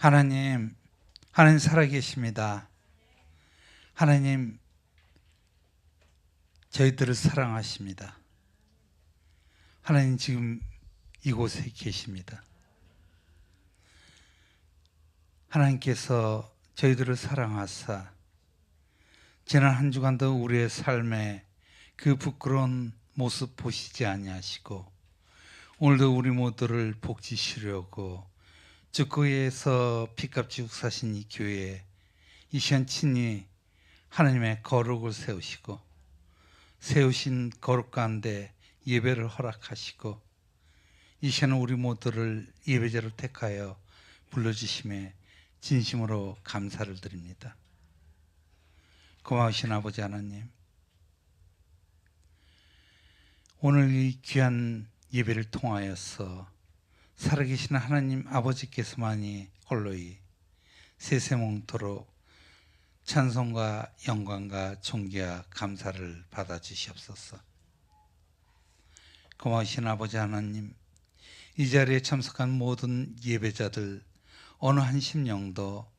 하나님 살아계십니다. 하나님 저희들을 사랑하십니다. 하나님 지금 이곳에 계십니다. 하나님께서 저희들을 사랑하사 지난 한 주간도 우리의 삶에 그 부끄러운 모습 보시지 아니하시고 오늘도 우리 모두를 복지시려고 주거에서 피값 지고 사신 이 교회에 이 시간 친히 하나님의 거룩을 세우신 거룩 가운데 예배를 허락하시고 이 시간 우리 모두를 예배자로 택하여 불러주심에 진심으로 감사를 드립니다. 고마우신 아버지 하나님, 오늘 이 귀한 예배를 통하여서 살아계신 하나님 아버지께서만이 홀로이 세세몽토록 찬송과 영광과 존귀와 감사를 받아주시옵소서. 고마우신 아버지 하나님, 이 자리에 참석한 모든 예배자들 어느 한 심령도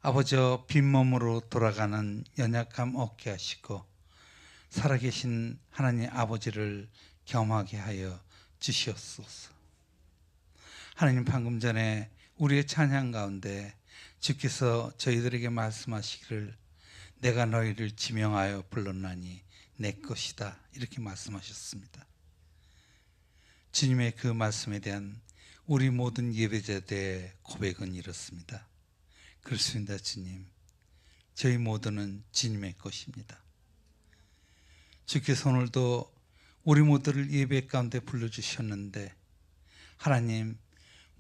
아버지여 빈몸으로 돌아가는 연약함 없게 하시고 살아계신 하나님 아버지를 경험하게 하여 주시옵소서. 하나님, 방금 전에 우리의 찬양 가운데 주께서 저희들에게 말씀하시기를 내가 너희를 지명하여 불렀나니 내 것이다 이렇게 말씀하셨습니다. 주님의 그 말씀에 대한 우리 모든 예배자들의 고백은 이렇습니다. 그렇습니다. 주님, 저희 모두는 주님의 것입니다. 주께서 오늘도 우리 모두를 예배 가운데 불러주셨는데 하나님,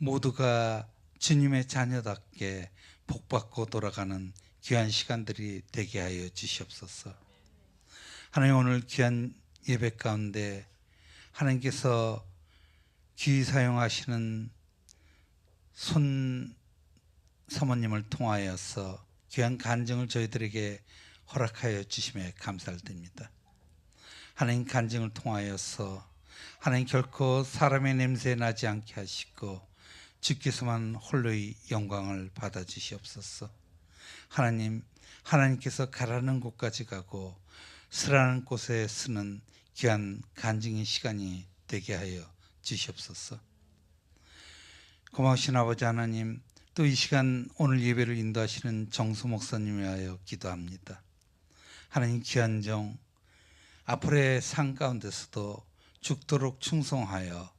모두가 주님의 자녀답게 복받고 돌아가는 귀한 시간들이 되게 하여 주시옵소서. 하나님, 오늘 귀한 예배 가운데 하나님께서 귀히 사용하시는 손 사모님을 통하여서 귀한 간증을 저희들에게 허락하여 주심에 감사를 드립니다. 하나님, 간증을 통하여서 하나님 결코 사람의 냄새 나지 않게 하시고 주께서만 홀로의 영광을 받아 주시옵소서. 하나님, 하나님께서 가라는 곳까지 가고 쓰라는 곳에 쓰는 귀한 간증의 시간이 되게 하여 주시옵소서. 고마우신 아버지 하나님, 또 이 시간 오늘 예배를 인도하시는 정수 목사님을 위하여 기도합니다. 하나님, 귀한 종 앞으로의 삶 가운데서도 죽도록 충성하여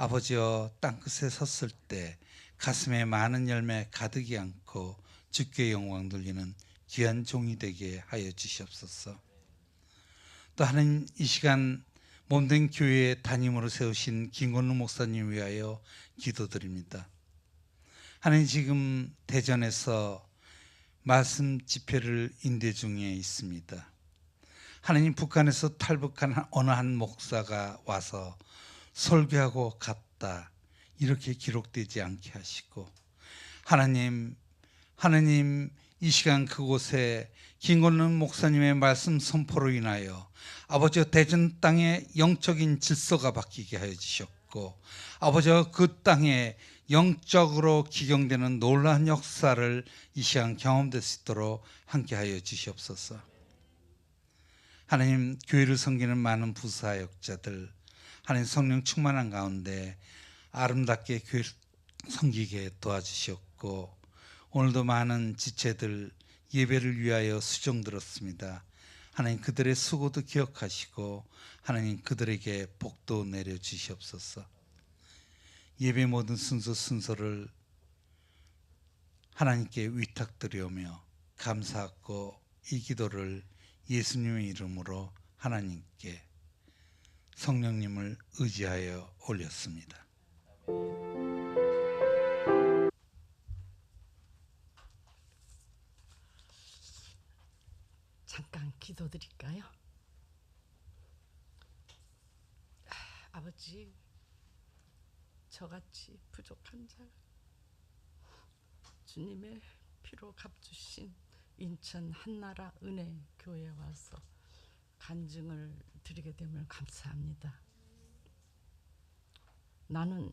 아버지여 땅끝에 섰을 때 가슴에 많은 열매 가득이 않고 주께 영광 돌리는 귀한 종이 되게 하여 주시옵소서. 또 하나님, 이 시간 몸된 교회의 담임으로 세우신 김건우 목사님 위하여 기도드립니다. 하나님, 지금 대전에서 말씀 집회를 인대 중에 있습니다. 하나님, 북한에서 탈북한 어느 한 목사가 와서 설교하고 갔다 이렇게 기록되지 않게 하시고 하나님 이 시간 그곳에 김건우 목사님의 말씀 선포로 인하여 아버지여 대전 땅의 영적인 질서가 바뀌게 하여 주셨고 아버지여 그 땅에 영적으로 기경되는 놀라운 역사를 이 시간 경험될 수 있도록 함께하여 주시옵소서. 하나님, 교회를 섬기는 많은 부사역자들 하나님 성령 충만한 가운데 아름답게 교회를 섬기게 도와주셨고 오늘도 많은 지체들 예배를 위하여 수종 들었습니다. 하나님, 그들의 수고도 기억하시고 하나님 그들에게 복도 내려주시옵소서. 예배 모든 순서를 하나님께 위탁드리오며 감사하고 이 기도를 예수님의 이름으로 하나님께 성령님을 의지하여 올렸습니다. 잠깐 기도드릴까요? 아버지, 저같이 부족한 자 주님의 피로 값주신 인천 한나라 은혜교회에 와서 간증을 드리게 됨을 감사합니다. 나는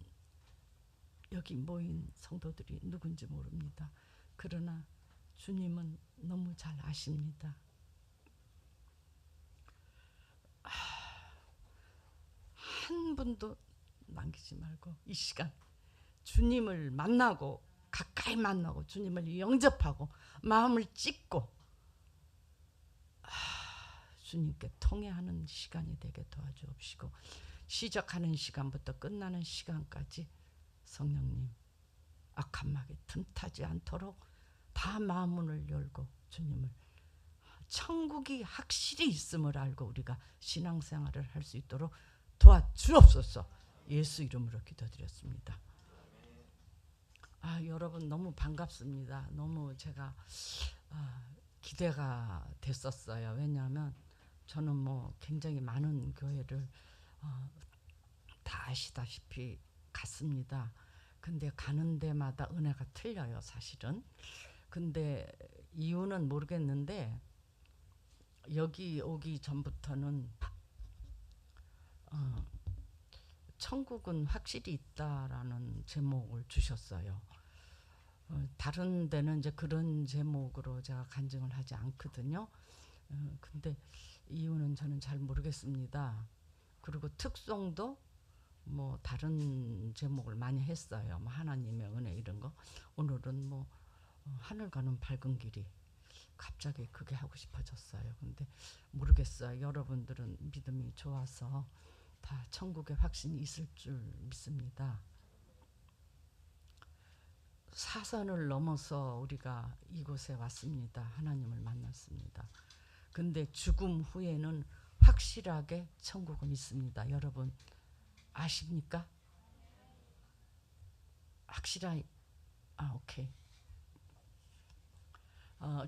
여기 모인 성도들이 누군지 모릅니다. 그러나 주님은 너무 잘 아십니다. 한 분도 남기지 말고 이 시간 주님을 만나고 가까이 만나고 주님을 영접하고 마음을 찢고 주님께 통회하는 시간이 되게 도와주옵시고, 시작하는 시간부터 끝나는 시간까지 성령님 악한 마귀 틈타지 않도록 다 마음문을 열고 주님을, 천국이 확실히 있음을 알고 우리가 신앙생활을 할 수 있도록 도와주옵소서. 예수 이름으로 기도드렸습니다. 여러분 너무 반갑습니다. 너무 제가 기대가 됐었어요. 왜냐하면 저는 뭐 굉장히 많은 교회를 다 아시다시피 갔습니다. 근데 가는 데마다 은혜가 틀려요, 사실은. 근데 이유는 모르겠는데 여기 오기 전부터는 천국은 확실히 있다라는 제목을 주셨어요. 다른 데는 이제 그런 제목으로 제가 간증을 하지 않거든요. 근데 이유는 저는 잘 모르겠습니다. 그리고 특송도 뭐 다른 제목을 많이 했어요. 뭐 하나님의 은혜 이런 거. 오늘은 뭐 하늘 가는 밝은 길이 갑자기 그게 하고 싶어졌어요. 근데 모르겠어요. 여러분들은 믿음이 좋아서 다 천국의 확신이 있을 줄 믿습니다. 사선을 넘어서 우리가 이곳에 왔습니다. 하나님을 만났습니다. 근데 죽음 후에는 확실하게 천국은 있습니다. 여러분 아십니까? 확실하게. 오케이.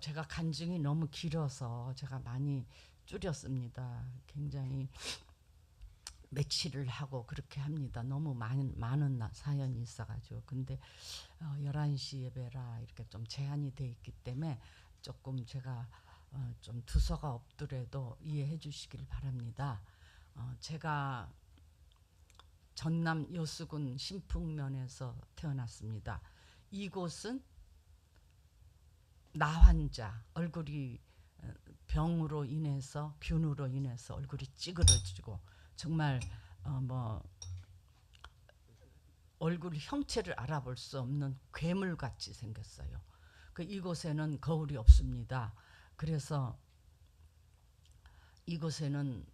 제가 간증이 너무 길어서 제가 많이 줄였습니다. 굉장히 며칠을 하고 그렇게 합니다. 너무 많은 사연이 있어가지고. 근데 11시 예배라 이렇게 좀 제한이 돼 있기 때문에 조금 제가 좀 두서가 없더라도 이해해 주시길 바랍니다. 제가 전남 여수군 신풍면에서 태어났습니다. 이곳은 나환자, 얼굴이 병으로 인해서, 균으로 인해서 얼굴이 찌그러지고 정말 뭐 얼굴 형체를 알아볼 수 없는 괴물같이 생겼어요. 이곳에는 거울이 없습니다. 그래서 이곳에는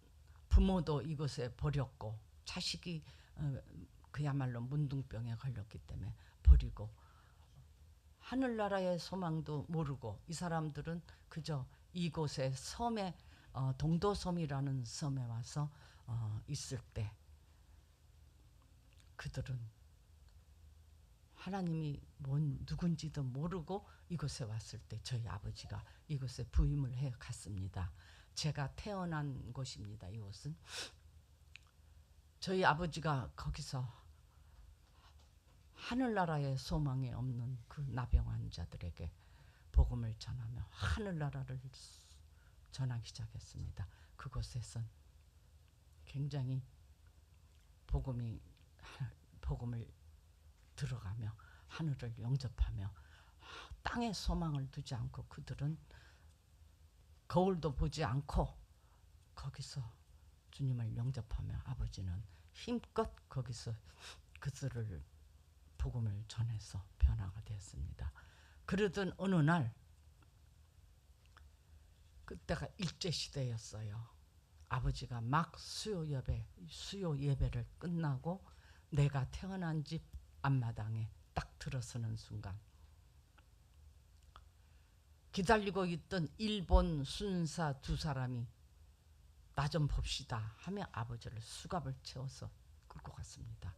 부모도 이곳에 버렸고 자식이 그야말로 문둥병에 걸렸기 때문에 버리고, 하늘나라의 소망도 모르고 이 사람들은 그저 이곳에 섬에 동도섬이라는 섬에 와서 있을 때 그들은 하나님이 누군지도 모르고 이곳에 왔을 때 저희 아버지가 이곳에 부임을 해 갔습니다. 제가 태어난 곳입니다. 이곳은 저희 아버지가 거기서 하늘나라의 소망이 없는 그 나병 환자들에게 복음을 전하며 하늘나라를 전하기 시작했습니다. 그곳에선 굉장히 복음을 들어가며 하늘을 영접하며 땅에 소망을 두지 않고 그들은 거울도 보지 않고 거기서 주님을 영접하며 아버지는 힘껏 거기서 그들을 복음을 전해서 변화가 되었습니다. 그러던 어느 날, 그때가 일제시대였어요. 아버지가 막 수요 예배를 끝나고 내가 태어난 집 앞마당에 딱 들어서는 순간 기다리고 있던 일본 순사 두 사람이 나 좀 봅시다 하며 아버지를 수갑을 채워서 끌고 갔습니다.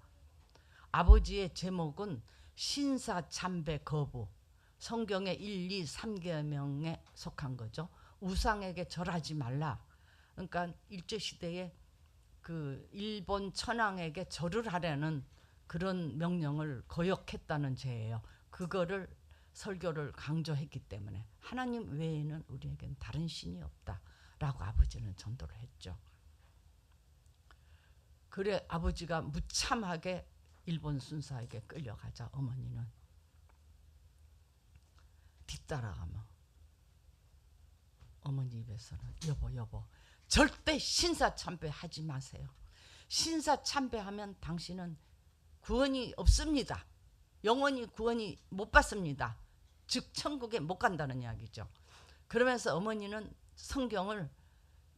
아버지의 제목은 신사참배 거부, 성경의 1, 2, 3계명에 속한 거죠. 우상에게 절하지 말라. 그러니까 일제시대에 그 일본 천황에게 절을 하라는 그런 명령을 거역했다는 죄예요. 그거를 설교를 강조했기 때문에 하나님 외에는 우리에겐 다른 신이 없다라고 아버지는 전도를 했죠. 그래 아버지가 무참하게 일본 순사에게 끌려가자 어머니는 뒤따라가면 어머니 입에서는 여보 절대 신사참배 하지 마세요. 신사참배하면 당신은 구원이 없습니다. 영원히 구원이 못 받습니다. 즉 천국에 못 간다는 이야기죠. 그러면서 어머니는 성경을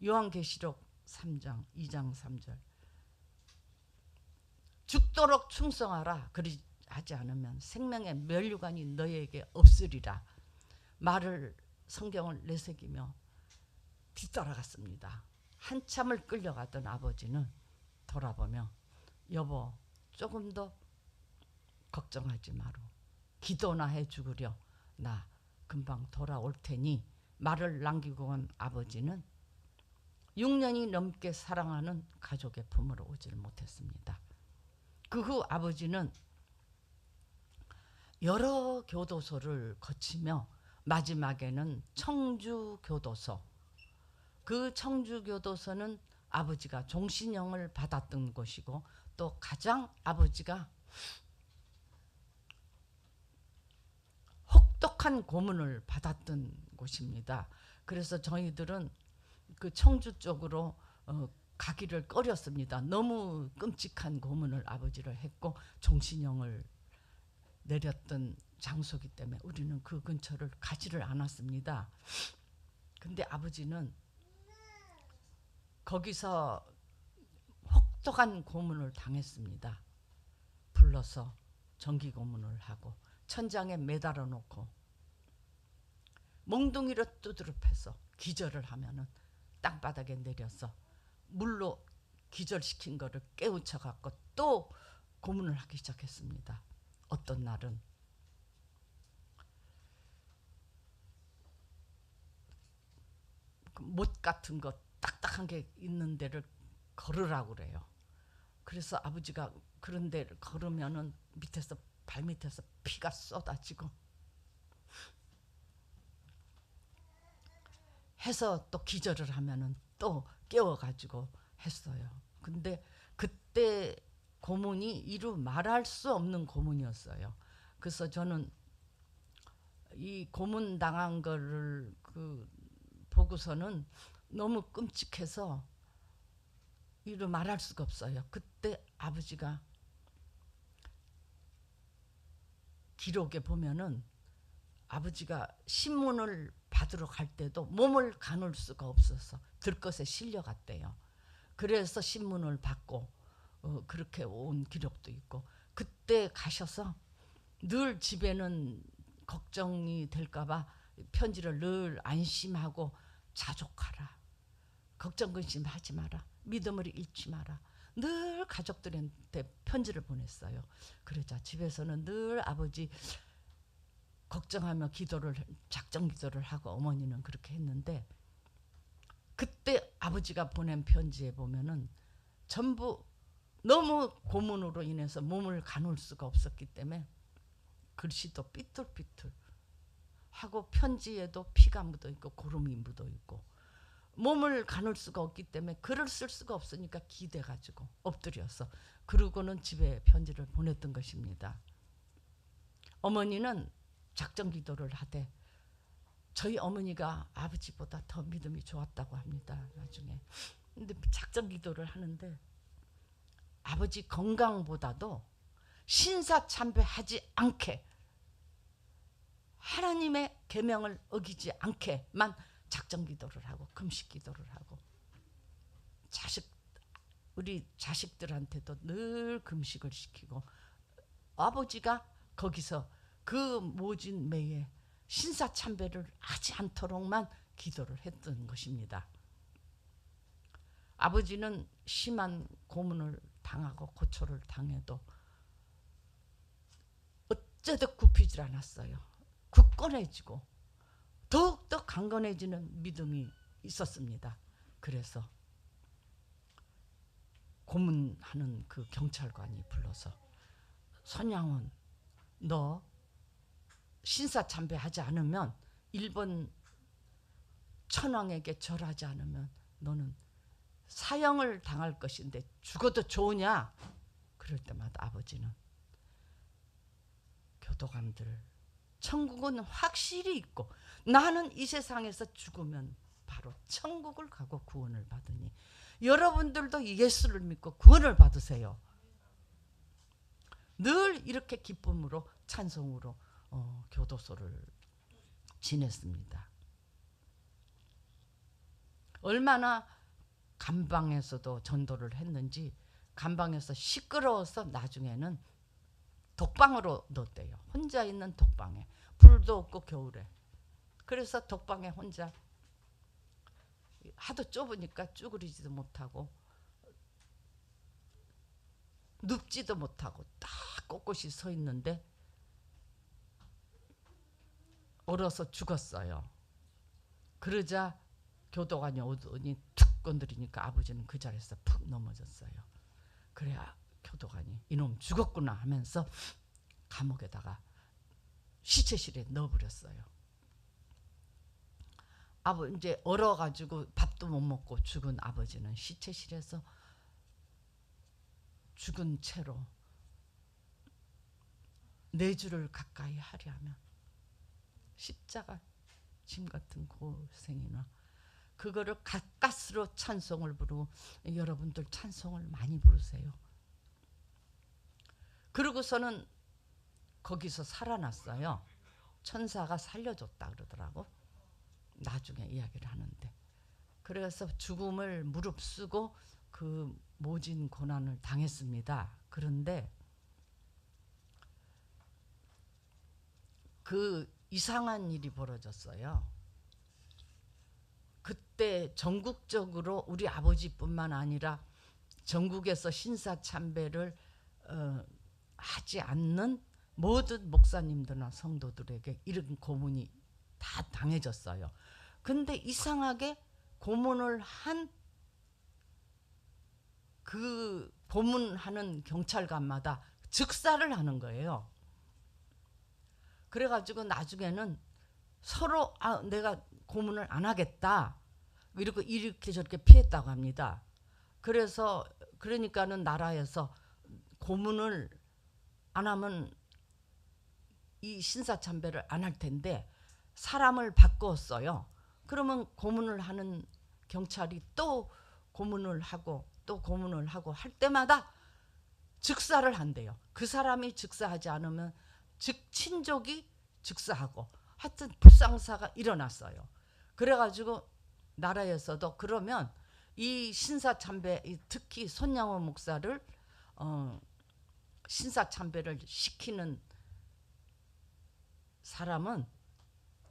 요한계시록 3장 2장 3절 죽도록 충성하라. 그리 하지 않으면 생명의 면류관이 너희에게 없으리라. 말을 성경을 내새기며 뒤따라갔습니다. 한참을 끌려가던 아버지는 돌아보며 여보 조금 더 걱정하지 마라. 기도나 해 죽으려. 나 금방 돌아올 테니 말을 남기고 온 아버지는 6년이 넘게 사랑하는 가족의 품으로 오질 못했습니다. 그 후 아버지는 여러 교도소를 거치며 마지막에는 청주교도소, 그 청주교도소는 아버지가 종신형을 받았던 곳이고 또 가장 아버지가 혹독한 고문을 받았던 곳입니다. 그래서 저희들은 그 청주 쪽으로 가기를 꺼렸습니다. 너무 끔찍한 고문을 아버지를 했고 종신형을 내렸던 장소이기 때문에 우리는 그 근처를 가지를 않았습니다. 근데 아버지는 거기서 혹독한 고문을 당했습니다. 불러서 전기 고문을 하고 천장에 매달아 놓고 몽둥이로 두드럽해서 기절을 하면은 땅바닥에 내려서 물로 기절시킨 거를 깨우쳐 갖고 또 고문을 하기 시작했습니다. 어떤 날은 못 같은 거 딱딱한 게 있는 데를 걸으라고 그래요. 그래서 아버지가 그런 데를 걸으면은 밑에서 발밑에서 피가 쏟아지고 해서 또 기절을 하면은 또 깨워가지고 했어요. 근데 그때 고문이 이루 말할 수 없는 고문이었어요. 그래서 저는 이 고문 당한 거를 보고서는 너무 끔찍해서 이루 말할 수가 없어요. 그때 아버지가 기록에 보면은 아버지가 신문을 받으러 갈 때도 몸을 가눌 수가 없어서 들것에 실려갔대요. 그래서 신문을 받고 그렇게 온 기록도 있고 그때 가셔서 늘 집에는 걱정이 될까봐 편지를 늘 안심하고 자족하라. 걱정 근심하지 마라. 믿음을 잃지 마라. 늘 가족들한테 편지를 보냈어요. 그러자 집에서는 늘 아버지 걱정하며 작정 기도를 하고 어머니는 그렇게 했는데 그때 아버지가 보낸 편지에 보면은 전부 너무 고문으로 인해서 몸을 가눌 수가 없었기 때문에 글씨도 삐뚤삐뚤 하고 편지에도 피가 묻어 있고 고름이 묻어 있고 몸을 가눌 수가 없기 때문에 글을 쓸 수가 없으니까 기대가지고 엎드려서 그러고는 집에 편지를 보냈던 것입니다. 어머니는 작정 기도를 하되 저희 어머니가 아버지보다 더 믿음이 좋았다고 합니다. 나중에. 근데 작정 기도를 하는데 아버지 건강보다도 신사참배하지 않게 하나님의 계명을 어기지 않게만 작정 기도를 하고 금식 기도를 하고 우리 자식들한테도 늘 금식을 시키고 아버지가 거기서 그 모진 매에 신사참배를 하지 않도록만 기도를 했던 것입니다. 아버지는 심한 고문을 당하고 고초를 당해도 어째도 굽히질 않았어요. 굳건해지고 더욱더 강건해지는 믿음이 있었습니다. 그래서 고문하는 그 경찰관이 불러서 손양원 너 신사참배하지 않으면 일본 천황에게 절하지 않으면 너는 사형을 당할 것인데 죽어도 좋으냐? 그럴 때마다 아버지는 교도관들 천국은 확실히 있고 나는 이 세상에서 죽으면 바로 천국을 가고 구원을 받으니 여러분들도 예수를 믿고 구원을 받으세요. 늘 이렇게 기쁨으로 찬송으로 교도소를 지냈습니다. 얼마나 감방에서도 전도를 했는지 감방에서 시끄러워서 나중에는 독방으로 넣었대요. 혼자 있는 독방에. 불도 없고 겨울에. 그래서 독방에 혼자 하도 좁으니까 쭈그리지도 못하고 눕지도 못하고 딱 꼿꼿이 서 있는데 얼어서 죽었어요. 그러자 교도관이 오더니 툭 건드리니까 아버지는 그 자리에서 푹 넘어졌어요. 그래야 교도관이 이놈 죽었구나 하면서 감옥에다가 시체실에 넣어버렸어요. 이제 얼어가지고 밥도 못 먹고 죽은 아버지는 시체실에서 죽은 채로 4주를 가까이 하려면 십자가 짐 같은 고생이나 그거를 가까스로 찬송을 부르고 여러분들 찬송을 많이 부르세요. 그러고서는 거기서 살아났어요. 천사가 살려줬다 그러더라고. 나중에 이야기를 하는데. 그래서 죽음을 무릅쓰고 그 모진 고난을 당했습니다. 그런데 그 이상한 일이 벌어졌어요. 그때 전국적으로 우리 아버지뿐만 아니라 전국에서 신사참배를 하지 않는 모든 목사님들이나 성도들에게 이런 고문이 다 당해졌어요. 근데 이상하게 고문을 한 그 고문하는 경찰관마다 즉사를 하는 거예요. 그래가지고 나중에는 서로 내가 고문을 안 하겠다 이렇게 저렇게 피했다고 합니다. 그러니까는 나라에서 고문을 안 하면 이 신사참배를 안 할 텐데 사람을 바꿨어요. 그러면 고문을 하는 경찰이 또 고문을 하고 또 고문을 하고 할 때마다 즉사를 한대요. 그 사람이 즉사하지 않으면 친족이 즉사하고 하여튼 불상사가 일어났어요. 그래가지고 나라에서도 그러면 이 신사참배 특히 손양호 목사를 신사참배를 시키는 사람은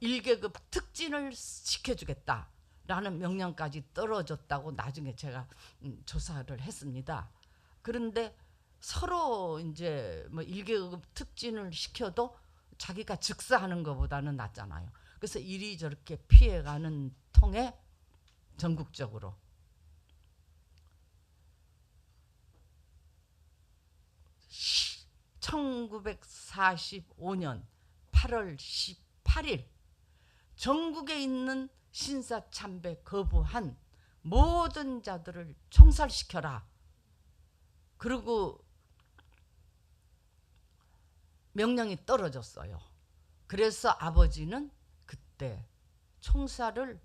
1계급 특진을 시켜주겠다라는 명령까지 떨어졌다고 나중에 제가 조사를 했습니다. 그런데 서로 이제 뭐 1계급 특진을 시켜도 자기가 즉사하는 것보다는 낫잖아요. 그래서 이리저렇게 피해가는 통에 전국적으로 (1945년 8월 18일) 전국에 있는 신사참배 거부한 모든 자들을 총살시켜라. 그리고 명령이 떨어졌어요. 그래서 아버지는 그때 총살을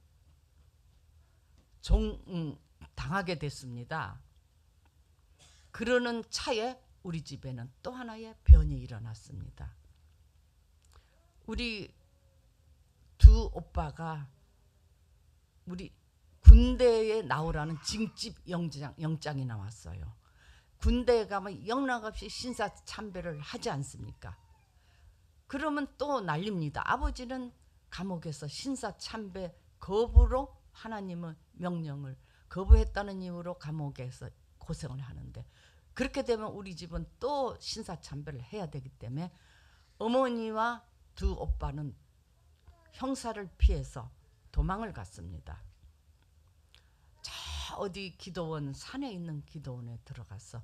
당하게 됐습니다. 그러는 차에 우리 집에는 또 하나의 변이 일어났습니다. 우리 두 오빠가 우리 군대에 나오라는 징집 영장이 나왔어요. 군대에 가면 영락없이 신사참배를 하지 않습니까? 그러면 또 난립니다. 아버지는 감옥에서 신사참배 거부로 하나님의 명령을 거부했다는 이유로 감옥에서 고생을 하는데, 그렇게 되면 우리 집은 또 신사참배를 해야 되기 때문에 어머니와 두 오빠는 형사를 피해서 도망을 갔습니다. 저 어디 기도원, 산에 있는 기도원에 들어가서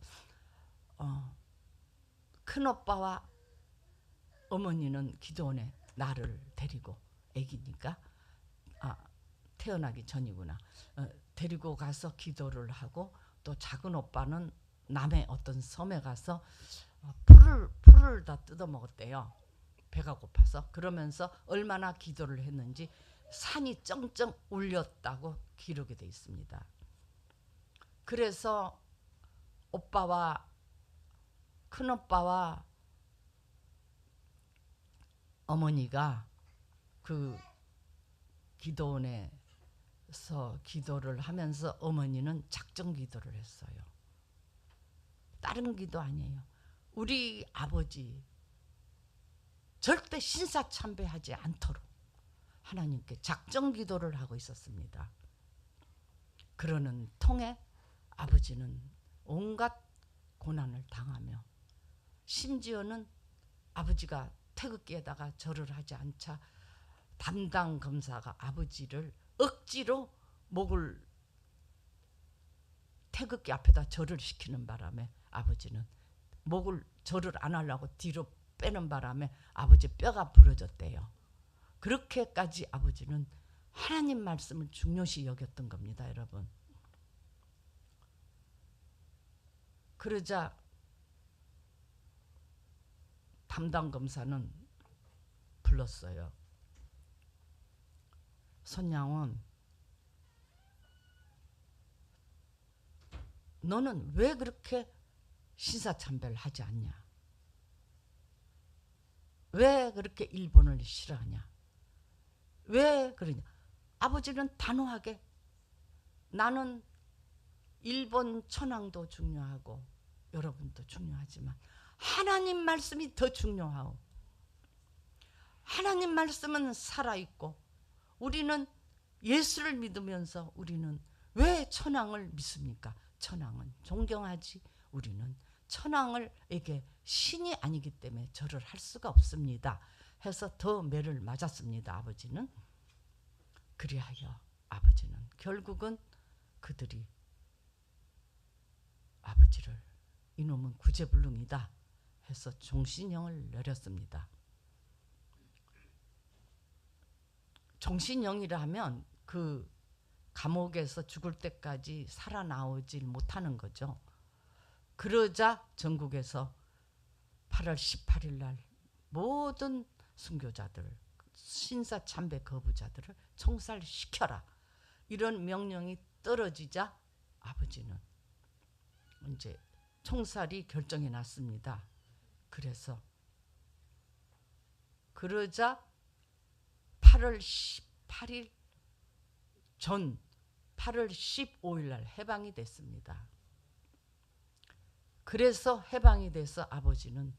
큰오빠와 어머니는 기도원에 나를 데리고, 애기니까 태어나기 전이구나, 데리고 가서 기도를 하고, 또 작은 오빠는 남의 어떤 섬에 가서 풀을 다 뜯어 먹었대요. 배가 고파서. 그러면서 얼마나 기도를 했는지 산이 쩡쩡 울렸다고 기록이 되어 있습니다. 그래서 오빠와 큰오빠와 어머니가 그 기도원에서 기도를 하면서 어머니는 작정 기도를 했어요. 다른 기도 아니에요. 우리 아버지 절대 신사참배하지 않도록 하나님께 작정 기도를 하고 있었습니다. 그러는 통에 아버지는 온갖 고난을 당하며, 심지어는 아버지가 태극기에다가 절을 하지 않자 담당 검사가 아버지를 억지로 목을 태극기 앞에다 절을 시키는 바람에 아버지는 목을 절을 안 하려고 뒤로 빼는 바람에 아버지 뼈가 부러졌대요. 그렇게까지 아버지는 하나님 말씀을 중요시 여겼던 겁니다, 여러분. 그러자 담당 검사는 불렀어요. 손양원, 너는 왜 그렇게 신사참배를 하지 않냐? 왜 그렇게 일본을 싫어하냐? 왜 그러냐? 아버지는 단호하게 나는 일본 천황도 중요하고 여러분도 중요하지만 하나님 말씀이 더 중요하오. 하나님 말씀은 살아있고 우리는 예수를 믿으면서 우리는 왜 천황을 믿습니까? 천황은 존경하지. 우리는 천황을에게 신이 아니기 때문에 절을 할 수가 없습니다. 해서 더 매를 맞았습니다. 아버지는. 그리하여 아버지는 결국은 그들이 아버지를 이놈은 구제불능이다 해서 종신형을 내렸습니다. 종신형이라 하면 그 감옥에서 죽을 때까지 살아나오질 못하는 거죠. 그러자 전국에서 8월 18일 날 모든 순교자들, 신사참배 거부자들을 총살시켜라, 이런 명령이 떨어지자 아버지는 이제 총살이 결정이 났습니다. 그러자 8월 18일 전 8월 15일 날 해방이 됐습니다. 그래서 해방이 돼서 아버지는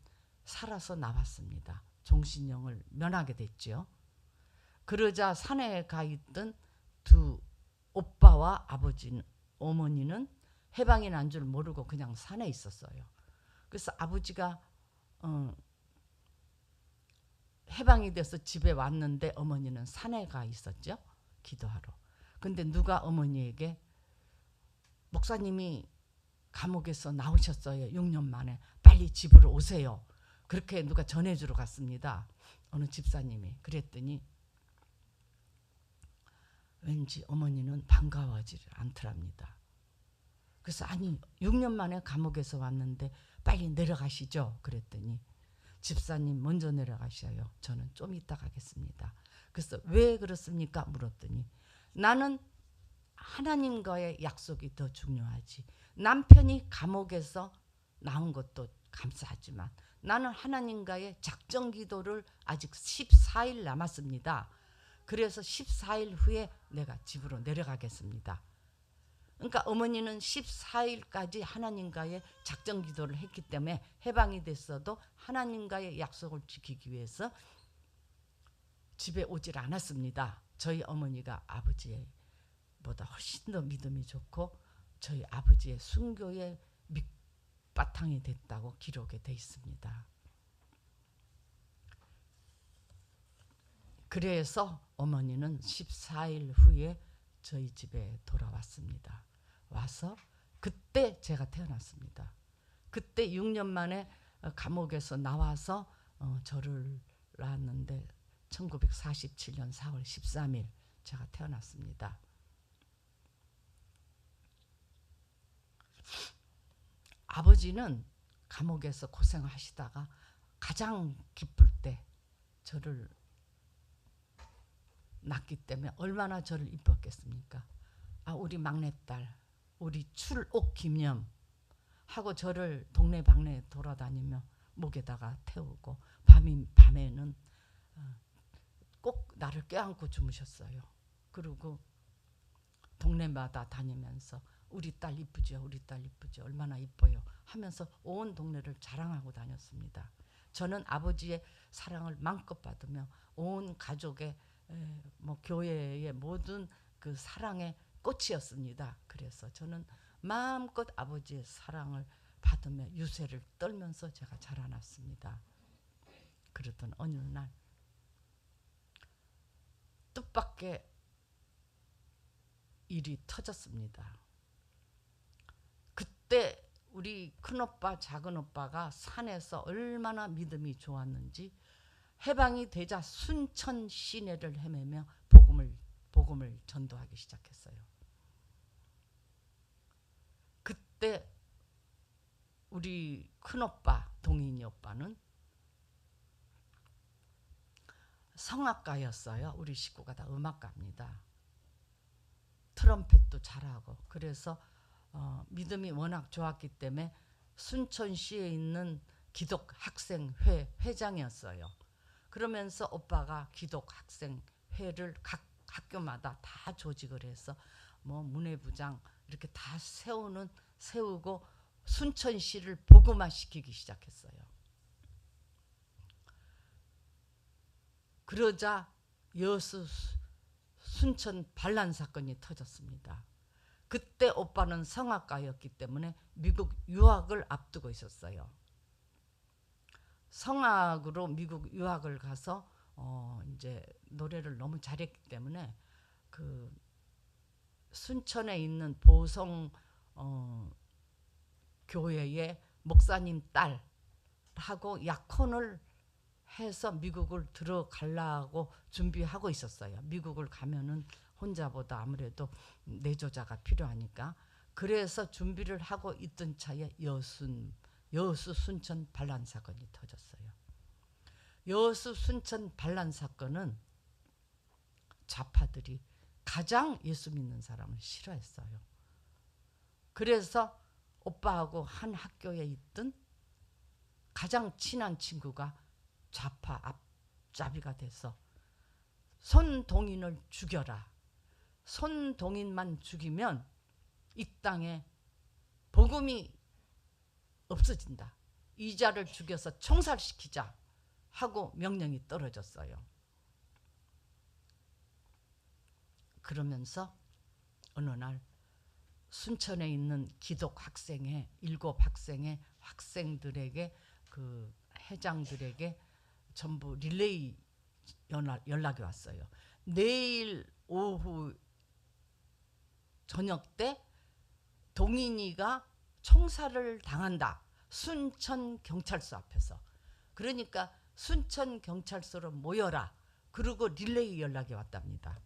살아서 나왔습니다. 종신형을 면하게 됐죠. 그러자 산에 가 있던 두 오빠와 어머니는 해방이 난 줄 모르고 그냥 산에 있었어요. 그래서 아버지가 해방이 돼서 집에 왔는데 어머니는 산에 가 있었죠. 기도하러. 근데 누가 어머니에게 목사님이 감옥에서 나오셨어요. 6년 만에. 빨리 집으로 오세요. 그렇게 누가 전해주러 갔습니다. 어느 집사님이. 그랬더니 왠지 어머니는 반가워하지 않더랍니다. 그래서 아니 6년 만에 감옥에서 왔는데 빨리 내려가시죠. 그랬더니 집사님 먼저 내려가셔요. 저는 좀 이따 가겠습니다. 그래서 왜 그렇습니까? 물었더니 나는 하나님과의 약속이 더 중요하지. 남편이 감옥에서 나온 것도 감사하지만 나는 하나님과의 작정 기도를 아직 14일 남았습니다. 그래서 14일 후에 내가 집으로 내려가겠습니다. 그러니까 어머니는 14일까지 하나님과의 작정 기도를 했기 때문에 해방이 됐어도 하나님과의 약속을 지키기 위해서 집에 오질 않았습니다. 저희 어머니가 아버지보다 훨씬 더 믿음이 좋고 저희 아버지의 순교의 밑바탕이 됐다고 기록이 돼 있습니다. 그래서 어머니는 14일 후에 저희 집에 돌아왔습니다. 와서 그때 제가 태어났습니다. 그때 6년 만에 감옥에서 나와서 저를 낳았는데 1947년 4월 13일 제가 태어났습니다. 아버지는 감옥에서 고생하시다가 가장 기쁠 때 저를 낳기 때문에 얼마나 저를 이뻤겠습니까? 아, 우리 막내딸, 우리 출옥 김염 하고 저를 동네방네 돌아다니며 목에다가 태우고 밤에는 꼭 나를 껴안고 주무셨어요. 그리고 동네마다 다니면서 우리 딸 이쁘죠, 우리 딸 이쁘죠, 얼마나 이뻐요 하면서 온 동네를 자랑하고 다녔습니다. 저는 아버지의 사랑을 마음껏 받으며 온 가족의 뭐 교회의 모든 그 사랑의 꽃이었습니다. 그래서 저는 마음껏 아버지의 사랑을 받으며 유세를 떨면서 제가 자라났습니다. 그러던 어느 날 뜻밖의 일이 터졌습니다. 그때 우리 큰오빠 작은오빠가 산에서 얼마나 믿음이 좋았는지 해방이 되자 순천 시내를 헤매며 복음을 전도하기 시작했어요. 그때 우리 큰오빠 동인이 오빠는 성악가였어요. 우리 식구가 다 음악가입니다. 트럼펫도 잘하고. 그래서 믿음이 워낙 좋았기 때문에 순천시에 있는 기독학생회 회장이었어요. 그러면서 오빠가 기독학생회를 각 학교마다 다 조직을 해서 뭐 문예부장 이렇게 다 세우고 순천시를 복음화시키기 시작했어요. 그러자 여수 순천 반란 사건이 터졌습니다. 그때 오빠는 성악가였기 때문에 미국 유학을 앞두고 있었어요. 성악으로 미국 유학을 가서 이제 노래를 너무 잘했기 때문에 그 순천에 있는 보성 교회의 목사님 딸하고 약혼을 해서 미국을 들어가려고 준비하고 있었어요. 미국을 가면은 혼자보다 아무래도 내조자가 필요하니까. 그래서 준비를 하고 있던 차에 여수 순천 반란 사건이 터졌어요. 여수 순천 반란 사건은 좌파들이 가장 예수 믿는 사람을 싫어했어요. 그래서 오빠하고 한 학교에 있던 가장 친한 친구가 좌파 앞잡이가 돼서 손동인을 죽여라. 손동인만 죽이면 이 땅에 복음이 없어진다. 이자를 죽여서 총살시키자 하고 명령이 떨어졌어요. 그러면서 어느 날 순천에 있는 기독 학생회 7학생의 학생들에게 그 회장들에게 전부 릴레이 연락이 왔어요. 내일 오후 저녁 때 동인이가 총살을 당한다. 순천 경찰서 앞에서. 그러니까 순천 경찰서로 모여라. 그리고 릴레이 연락이 왔답니다.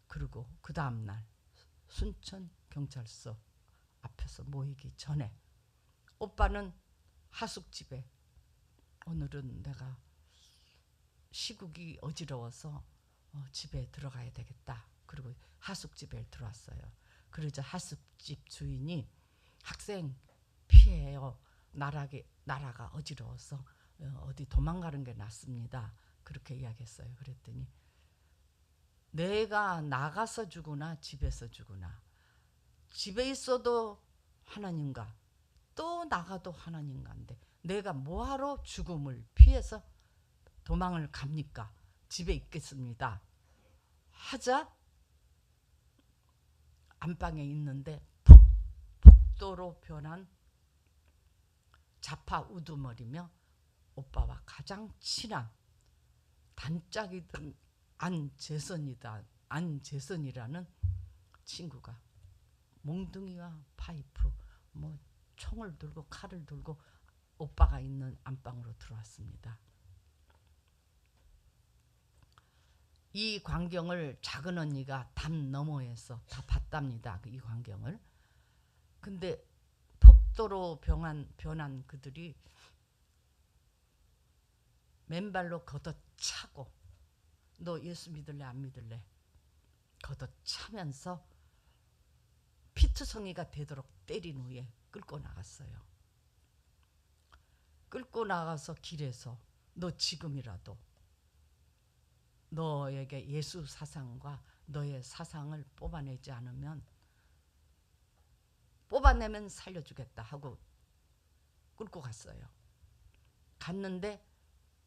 그리고 그 다음날 순천 경찰서 앞에서 모이기 전에 오빠는 하숙집에 오늘은 내가 시국이 어지러워서 집에 들어가야 되겠다. 그리고 하숙집에 들어왔어요. 그러자 하숙집 주인이 학생 피해요. 나라가 어지러워서 어디 도망가는 게 낫습니다. 그렇게 이야기했어요. 그랬더니 내가 나가서 죽으나 집에서 죽으나 집에 있어도 하나님과 또 나가도 하나님과인데 내가 뭐하러 죽음을 피해서 도망을 갑니까? 집에 있겠습니다. 하자 안방에 있는데 폭도로 변한 좌파 우두머리며 오빠와 가장 친한 단짝이던 안재선이라는 친구가 몽둥이와 파이프 뭐 총을 들고 칼을 들고 오빠가 있는 안방으로 들어왔습니다. 이 광경을 작은 언니가 담 너머에서 다 봤답니다. 이 광경을. 근데 죽도로 변한 그들이 맨발로 걷어차고 너 예수 믿을래 안 믿을래 걷어차면서 피투성이가 되도록 때린 후에 끌고 나갔어요. 끌고 나가서 길에서 너 지금이라도 너에게 예수 사상과 너의 사상을 뽑아내지 않으면 뽑아내면 살려주겠다 하고 끌고 갔어요. 갔는데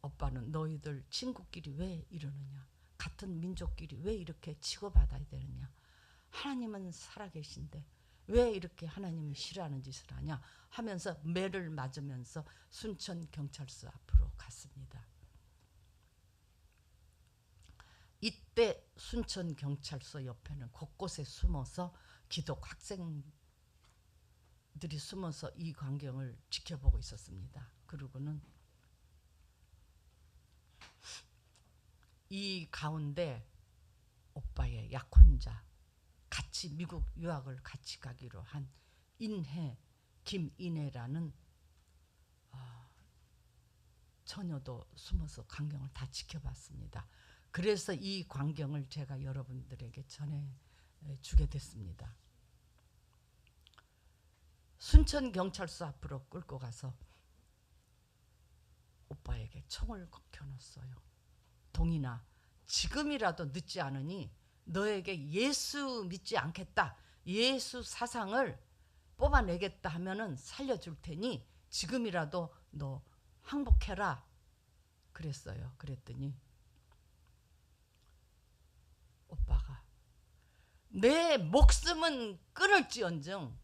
오빠는 너희들 친구끼리 왜 이러느냐, 같은 민족끼리 왜 이렇게 치고받아야 되느냐, 하나님은 살아계신데 왜 이렇게 하나님이 싫어하는 짓을 하냐 하면서 매를 맞으면서 순천경찰서 앞으로 갔습니다. 이때 순천경찰서 옆에는 곳곳에 숨어서 기독 학생들이 숨어서 이 광경을 지켜보고 있었습니다. 그리고는 이 가운데 오빠의 약혼자, 같이 미국 유학을 같이 가기로 한 김인혜라는 처녀도 숨어서 광경을 다 지켜봤습니다. 그래서 이 광경을 제가 여러분들에게 전해주게 됐습니다. 순천경찰서 앞으로 끌고 가서 오빠에게 총을 겨눴어요. 동인아, 지금이라도 늦지 않으니 너에게 예수 믿지 않겠다, 예수 사상을 뽑아내겠다 하면은 살려줄 테니 지금이라도 너 항복해라 그랬어요. 그랬더니 오빠가 내 목숨은 끊을지언정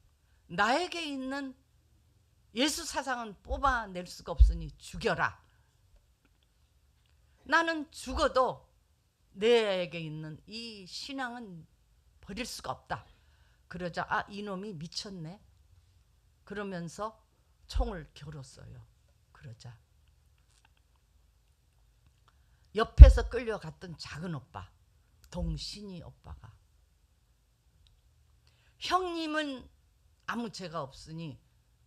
나에게 있는 예수 사상은 뽑아낼 수가 없으니 죽여라. 나는 죽어도 내게 있는 이 신앙은 버릴 수가 없다. 그러자 아, 이놈이 미쳤네 그러면서 총을 겨뤘어요. 그러자 옆에서 끌려갔던 작은 오빠, 동신이 오빠가 형님은 아무 죄가 없으니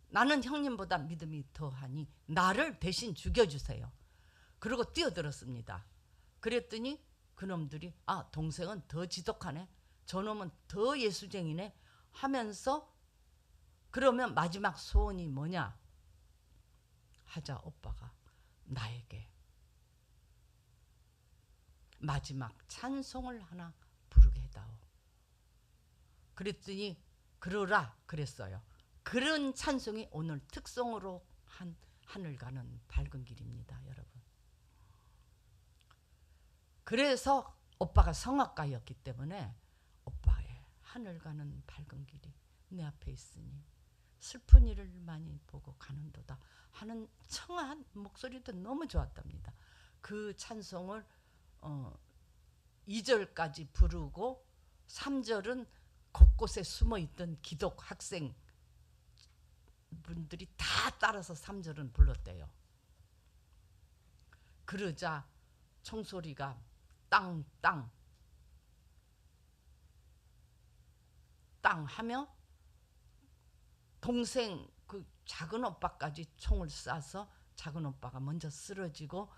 나는 형님보다 믿음이 더하니 나를 대신 죽여주세요. 그러고 뛰어들었습니다. 그랬더니 그놈들이 아, 동생은 더 지독하네, 저놈은 더 예수쟁이네 하면서 그러면 마지막 소원이 뭐냐 하자 오빠가 나에게 마지막 찬송을 하나 부르게 해다오. 그랬더니 그러라 그랬어요. 그런 찬송이 오늘 특송으로 한 하늘 가는 밝은 길입니다, 여러분. 그래서 오빠가 성악가였기 때문에 오빠의 하늘 가는 밝은 길이 내 앞에 있으니 슬픈 일을 많이 보고 가는도다 하는 청아한 목소리도 너무 좋았답니다. 그 찬송을 2절까지 부르고 3절은 곳곳에 숨어있던 기독 학생 분들이 다 따라서 3절은 불렀대요. 그러자 총소리가 땅땅 땅 하며 동생 그 작은 오빠까지 총을 쏴서 작은 오빠가 먼저 쓰러지고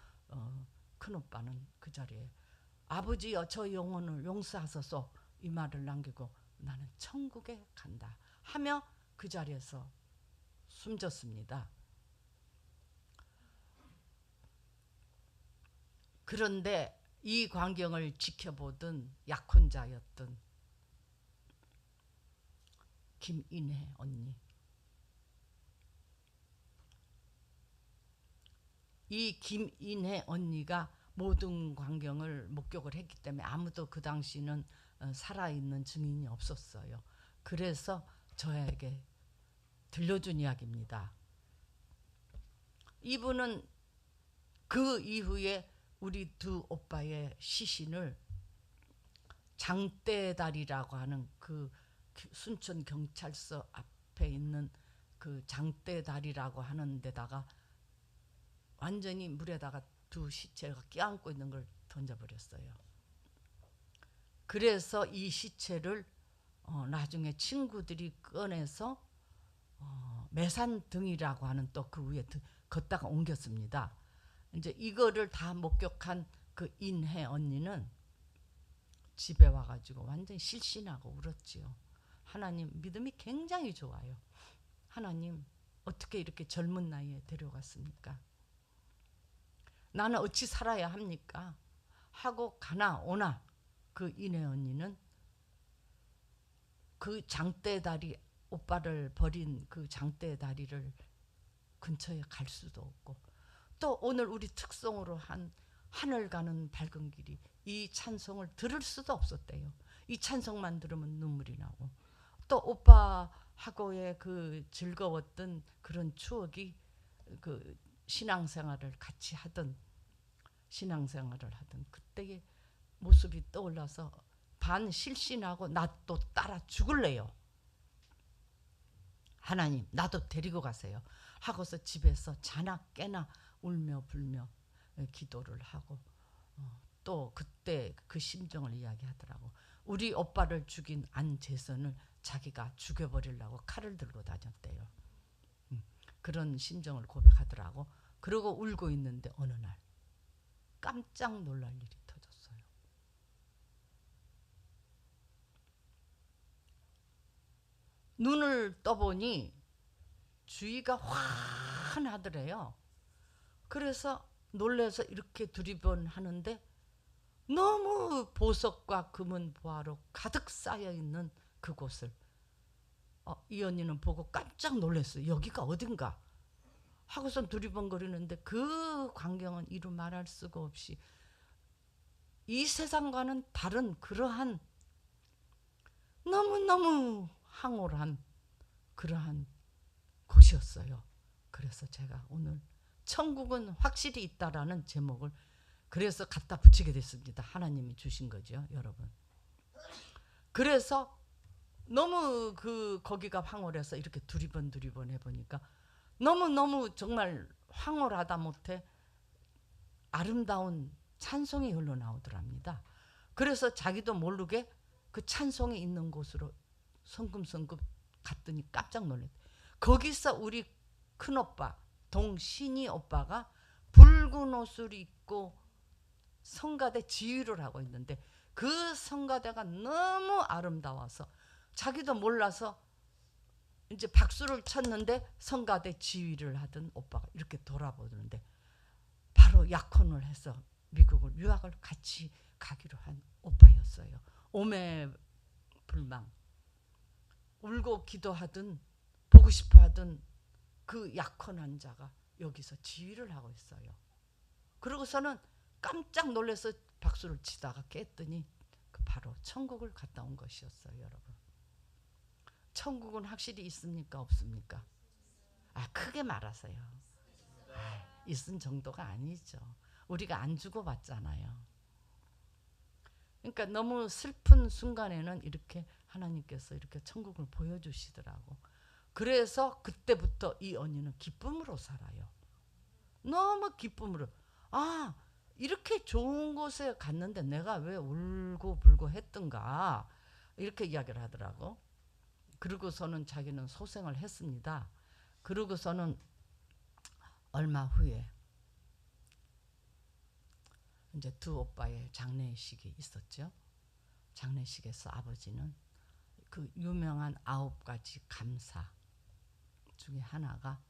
큰 오빠는 그 자리에 아버지여 저 영혼을 용서하소서 이 말을 남기고 나는 천국에 간다 하며 그 자리에서 숨졌습니다. 그런데 이 광경을 지켜보던 약혼자였던 김인혜 언니, 이 김인혜 언니가 모든 광경을 목격을 했기 때문에 아무도 그 당시는 살아있는 증인이 없었어요. 그래서 저에게 들려준 이야기입니다. 이분은 그 이후에 우리 두 오빠의 시신을 장대다리라고 하는 그 순천경찰서 앞에 있는 그 장대다리라고 하는 데다가 완전히 물에다가 두 시체가 껴안고 있는 걸 던져버렸어요. 그래서 이 시체를 나중에 친구들이 꺼내서 매산등이라고 하는 또 그 위에 걷다가 옮겼습니다. 이제 이거를 다 목격한 그 인혜 언니는 집에 와가지고 완전히 실신하고 울었지요. 하나님 믿음이 굉장히 좋아요. 하나님 어떻게 이렇게 젊은 나이에 데려갔습니까? 나는 어찌 살아야 합니까? 하고 가나 오나 그 인혜 언니는 그 장대 다리, 오빠를 버린 그 장대 다리를 근처에 갈 수도 없고, 또 오늘 우리 특송으로 한 하늘 가는 밝은 길이, 이 찬송을 들을 수도 없었대요. 이 찬송만 들으면 눈물이 나고, 또 오빠하고의 그 즐거웠던 그런 추억이 그 신앙생활을 같이 하던, 신앙생활을 하던 그때의 모습이 떠올라서 반 실신하고 나 또 따라 죽을래요. 하나님 나도 데리고 가세요 하고서 집에서 자나 깨나 울며 불며 기도를 하고, 또 그때 그 심정을 이야기하더라고. 우리 오빠를 죽인 안재선을 자기가 죽여버리려고 칼을 들고 다녔대요. 그런 심정을 고백하더라고. 그러고 울고 있는데 어느 날 깜짝 놀랄 일이 터졌어요. 눈을 떠보니 주위가 환하더래요. 그래서 놀라서 이렇게 두리번하는데 너무 보석과 금은 보화로 가득 쌓여있는 그곳을 이 언니는 보고 깜짝 놀랐어요. 여기가 어딘가 하고선 두리번거리는데 그 광경은 이루 말할 수가 없이 이 세상과는 다른 그러한 너무너무 황홀한 그러한 곳이었어요. 그래서 제가 오늘 천국은 확실히 있다라는 제목을 그래서 갖다 붙이게 됐습니다. 하나님이 주신 거죠, 여러분. 그래서 너무 그 거기가 황홀해서 이렇게 두리번 해보니까 너무너무 정말 황홀하다 못해 아름다운 찬송이 흘러나오더랍니다. 그래서 자기도 모르게 그 찬송이 있는 곳으로 성금성금 갔더니 깜짝 놀랐대. 거기서 우리 큰오빠 동신이 오빠가 붉은 옷을 입고 성가대 지휘를 하고 있는데 그 성가대가 너무 아름다워서 자기도 몰라서 이제 박수를 쳤는데 성가대 지휘를 하던 오빠가 이렇게 돌아보는데 바로 약혼을 해서 미국을 유학을 같이 가기로 한 오빠였어요. 오매불망 울고 기도하던 보고 싶어 하던 그 약혼한 자가 여기서 지휘를 하고 있어요. 그러고서는 깜짝 놀라서 박수를 치다가 깼더니 그 바로 천국을 갔다 온 것이었어요. 여러분, 천국은 확실히 있습니까 없습니까? 크게 말하세요. 있은 정도가 아니죠. 우리가 안 주고받잖아요. 그러니까 너무 슬픈 순간에는 이렇게 하나님께서 이렇게 천국을 보여주시더라고. 그래서 그때부터 이 언니는 기쁨으로 살아요. 너무 기쁨으로. 이렇게 좋은 곳에 갔는데 내가 왜 울고 불고 했던가 이렇게 이야기를 하더라고. 그러고서는 자기는 소생을 했습니다. 그러고서는 얼마 후에 이제 두 오빠의 장례식이 있었죠. 장례식에서 아버지는 그 유명한 9가지 감사 중에 하나가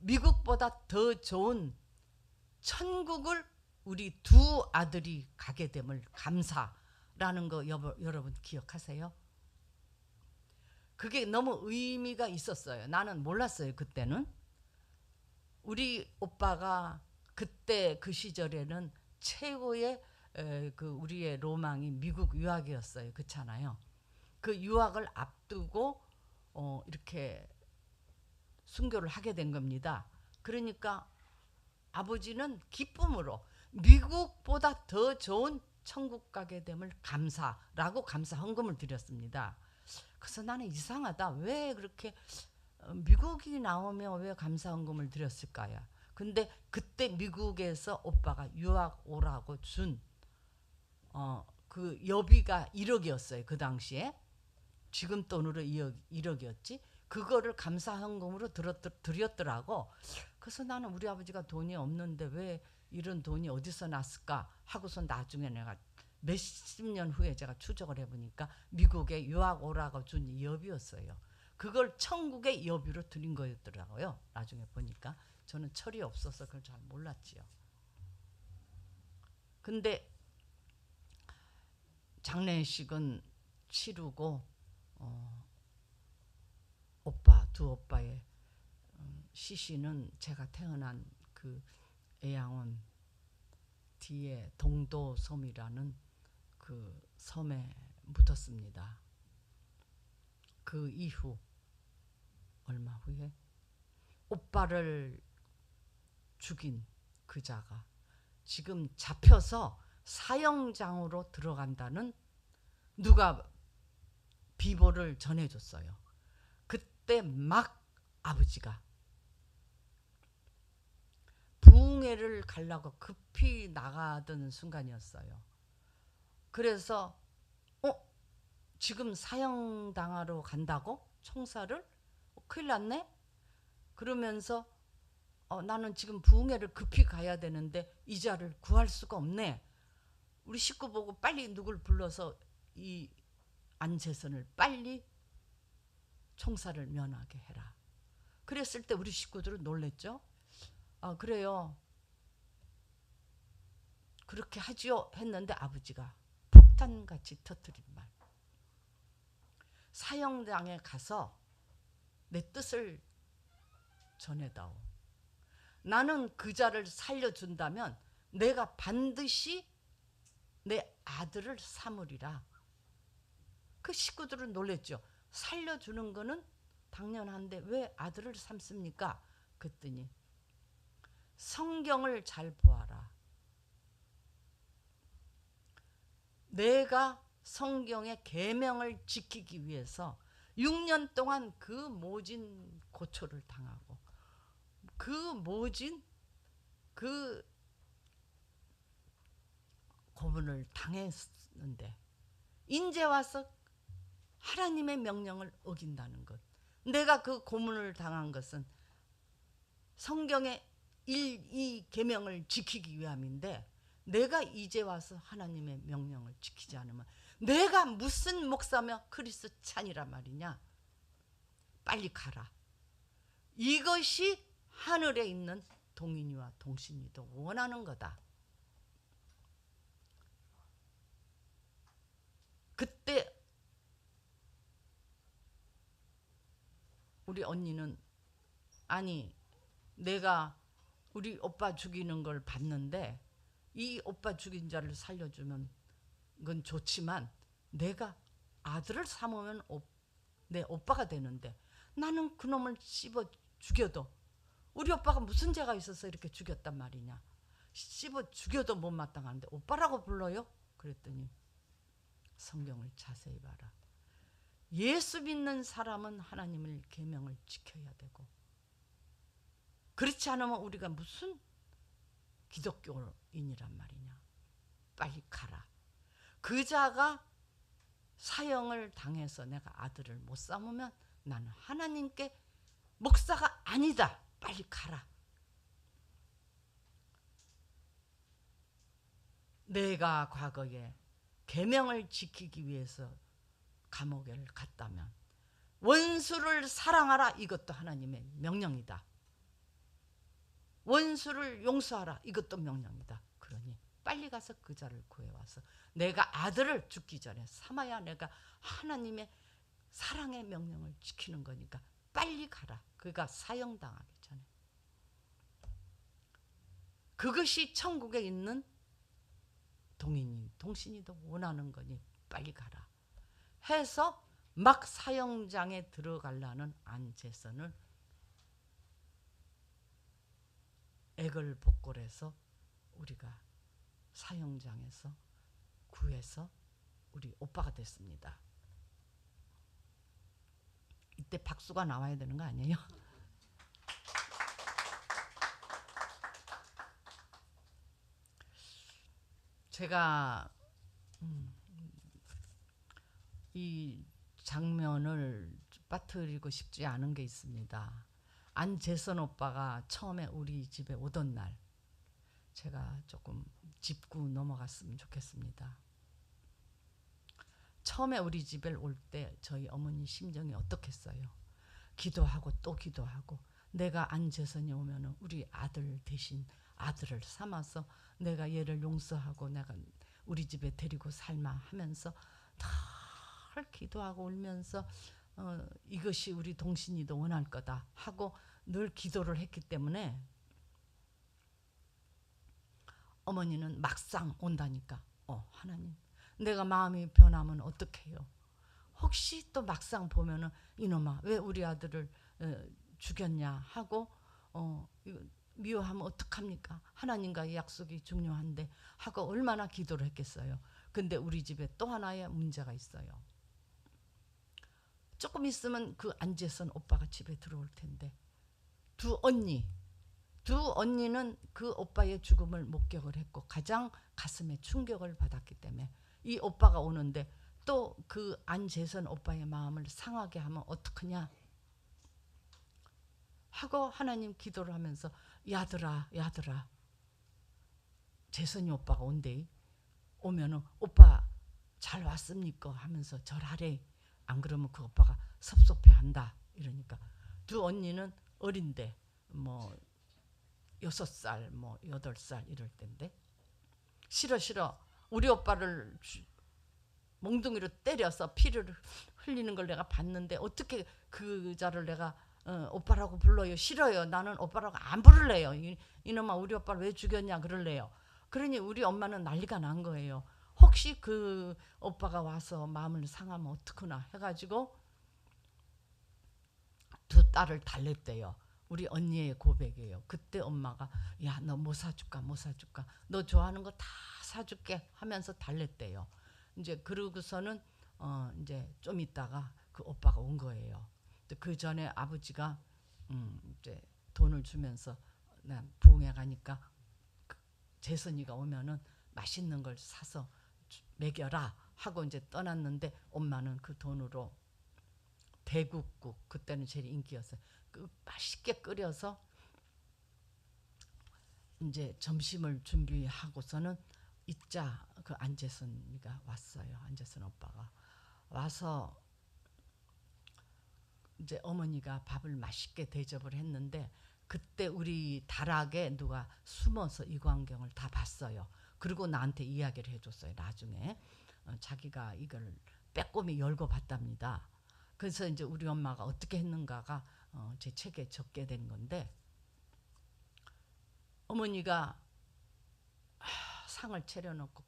미국보다 더 좋은 천국을 우리 두 아들이 가게 됨을 감사라는 거 여러분 기억하세요? 그게 너무 의미가 있었어요. 나는 몰랐어요. 그때는. 우리 오빠가 그때 그 시절에는 최고의 그 우리의 로망이 미국 유학이었어요. 그렇잖아요. 그 유학을 앞두고 이렇게 순교를 하게 된 겁니다. 그러니까 아버지는 기쁨으로 미국보다 더 좋은 천국 가게 됨을 감사라고 감사 헌금을 드렸습니다. 그래서 나는 이상하다. 왜 그렇게 미국이 나오면 왜 감사 헌금을 드렸을까요? 근데 그때 미국에서 오빠가 유학 오라고 준 그 여비가 1억이었어요. 그 당시에. 지금 돈으로 1억이었지. 그거를 감사헌금으로 드렸더라고. 그래서 나는 우리 아버지가 돈이 없는데 왜 이런 돈이 어디서 났을까 하고서 나중에 내가 몇십 년 후에 제가 추적을 해보니까 미국에 유학 오라고 준 여비였어요. 그걸 천국의 여비로 드린 거였더라고요. 나중에 보니까. 저는 철이 없어서 그걸 잘 몰랐지요. 근데 장례식은 치르고 두 오빠의 시신은 제가 태어난 그 애양원 뒤에 동도섬이라는 그 섬에 묻었습니다. 그 이후 얼마 후에 오빠를 죽인 그자가 지금 잡혀서 사형장으로 들어간다는 누가 비보를 전해줬어요. 그때 막 아버지가 부흥회를 가려고 급히 나가던 순간이었어요. 그래서 지금 사형당하러 간다고? 총살을? 큰일 났네? 그러면서 나는 지금 부흥회를 급히 가야 되는데 이자를 구할 수가 없네. 우리 식구 보고 빨리 누굴 불러서 이 안재선을 빨리 총살을 면하게 해라. 그랬을 때 우리 식구들은 놀랬죠. 아, 그래요. 그렇게 하지요 했는데 아버지가 폭탄같이 터뜨린 말. 사형장에 가서 내 뜻을 전해다오. 나는 그자를 살려준다면 내가 반드시 내 아들을 삼으리라. 그 식구들은 놀랬죠. 살려주는 거는 당연한데 왜 아들을 삼습니까? 그랬더니 성경을 잘 보아라. 내가 성경의 계명을 지키기 위해서 6년 동안 그 모진 고초를 당하고 그 모진 그 고문을 당했는데 인제 와서 하나님의 명령을 어긴다는 것. 내가 그 고문을 당한 것은 성경의 이 계명을 지키기 위함인데 내가 이제 와서 하나님의 명령을 지키지 않으면 내가 무슨 목사며 크리스찬이란 말이냐. 빨리 가라. 이것이 하늘에 있는 동인이와 동신이도 원하는 거다. 그때 우리 언니는 아니 내가 우리 오빠 죽이는 걸 봤는데 이 오빠 죽인 자를 살려주면 그건 좋지만 내가 아들을 삼으면 내 오빠가 되는데 나는 그놈을 씹어 죽여도 우리 오빠가 무슨 죄가 있어서 이렇게 죽였단 말이냐. 씹어 죽여도 못마땅한데 오빠라고 불러요? 그랬더니 성경을 자세히 봐라. 예수 믿는 사람은 하나님의 계명을 지켜야 되고 그렇지 않으면 우리가 무슨 기독교인이란 말이냐. 빨리 가라. 그자가 사형을 당해서 내가 아들을 못 삼으면 나는 하나님께 목사가 아니다. 빨리 가라. 내가 과거에 계명을 지키기 위해서 감옥에 갔다면 원수를 사랑하라. 이것도 하나님의 명령이다. 원수를 용서하라. 이것도 명령이다. 그러니 빨리 가서 그자를 구해와서 내가 아들을 죽기 전에 삼아야 내가 하나님의 사랑의 명령을 지키는 거니까 빨리 가라. 그가 사형당하기 전에. 그것이 천국에 있는 동인이 동신이도 원하는 거니 빨리 가라 해서 막 사형장에 들어가려는 안재선을 애걸복걸해서 우리가 사형장에서 구해서 우리 오빠가 됐습니다. 이때 박수가 나와야 되는 거 아니에요? 제가 이 장면을 빠뜨리고 싶지 않은 게 있습니다. 안재선 오빠가 처음에 우리 집에 오던 날 제가 조금 짚고 넘어갔으면 좋겠습니다. 처음에 우리 집에 올 때 저희 어머니 심정이 어떻겠어요? 기도하고 또 기도하고, 내가 안재선이 오면은 우리 아들 대신 아들을 삼아서 내가 얘를 용서하고 내가 우리 집에 데리고 살마 하면서 늘 기도하고 울면서 이것이 우리 동신이도 원할 거다 하고 늘 기도를 했기 때문에 어머니는 막상 온다니까 하나님, 내가 마음이 변하면 어떡해요? 혹시 또 막상 보면은 이놈아 왜 우리 아들을 죽였냐 하고 미워하면 어떡합니까? 하나님과의 약속이 중요한데 하고 얼마나 기도를 했겠어요. 근데 우리 집에 또 하나의 문제가 있어요. 조금 있으면 그 안재선 오빠가 집에 들어올 텐데 두 언니는 그 오빠의 죽음을 목격을 했고 가장 가슴에 충격을 받았기 때문에 이 오빠가 오는데 또 그 안재선 오빠의 마음을 상하게 하면 어떡하냐 하고 하나님 기도를 하면서 야들아 재선이 오빠가 온대. 오면은 오빠 잘 왔습니까 하면서 절하래. 안 그러면 그 오빠가 섭섭해한다. 이러니까 두 언니는 어린데 뭐 6살 뭐 8살 이럴 때인데 싫어 우리 오빠를 몽둥이로 때려서 피를 흘리는 걸 내가 봤는데 어떻게 그 자를 내가 오빠라고 불러요? 싫어요. 나는 오빠라고 안 부를래요. 이놈아 우리 오빠를 왜 죽였냐 그럴래요. 그러니 우리 엄마는 난리가 난 거예요. 혹시 그 오빠가 와서 마음을 상하면 어떡하나 해가지고 두 딸을 달랬대요. 우리 언니의 고백이에요. 그때 엄마가 야 너 뭐 사줄까 너 좋아하는 거 다 사줄게 하면서 달랬대요. 이제 그러고서는 이제 좀 있다가 그 오빠가 온 거예요. 그 전에 아버지가 이제 돈을 주면서 난 부흥회 가니까 재선이가 오면은 맛있는 걸 사서 먹여라 하고 이제 떠났는데 엄마는 그 돈으로 대국국, 그때는 제일 인기였어요. 그 맛있게 끓여서 이제 점심을 준비하고서는 있자 그 안재선이가 왔어요. 안재선 오빠가 와서 이제 어머니가 밥을 맛있게 대접을 했는데 그때 우리 다락에 누가 숨어서 이 광경을 다 봤어요. 그리고 나한테 이야기를 해줬어요. 나중에 자기가 이걸 빼꼼히 열고 봤답니다. 그래서 이제 우리 엄마가 어떻게 했는가가 제 책에 적게 된 건데 어머니가 상을 차려놓고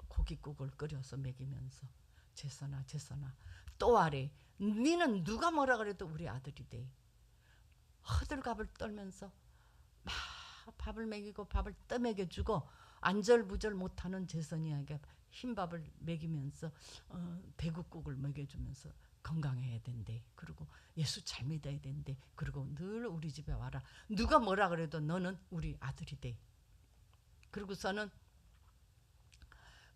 고깃국을 끓여서 먹이면서 재선아 또 아래 니는 누가 뭐라 그래도 우리 아들이 돼. 허들갑을 떨면서 막 밥을 먹이고 밥을 떠먹여주고 안절부절 못하는 재선이에게 흰밥을 먹이면서 대국국을 먹여주면서 건강해야 된대. 그리고 예수 잘 믿어야 된대. 그리고 늘 우리 집에 와라. 누가 뭐라 그래도 너는 우리 아들이 돼. 그리고서는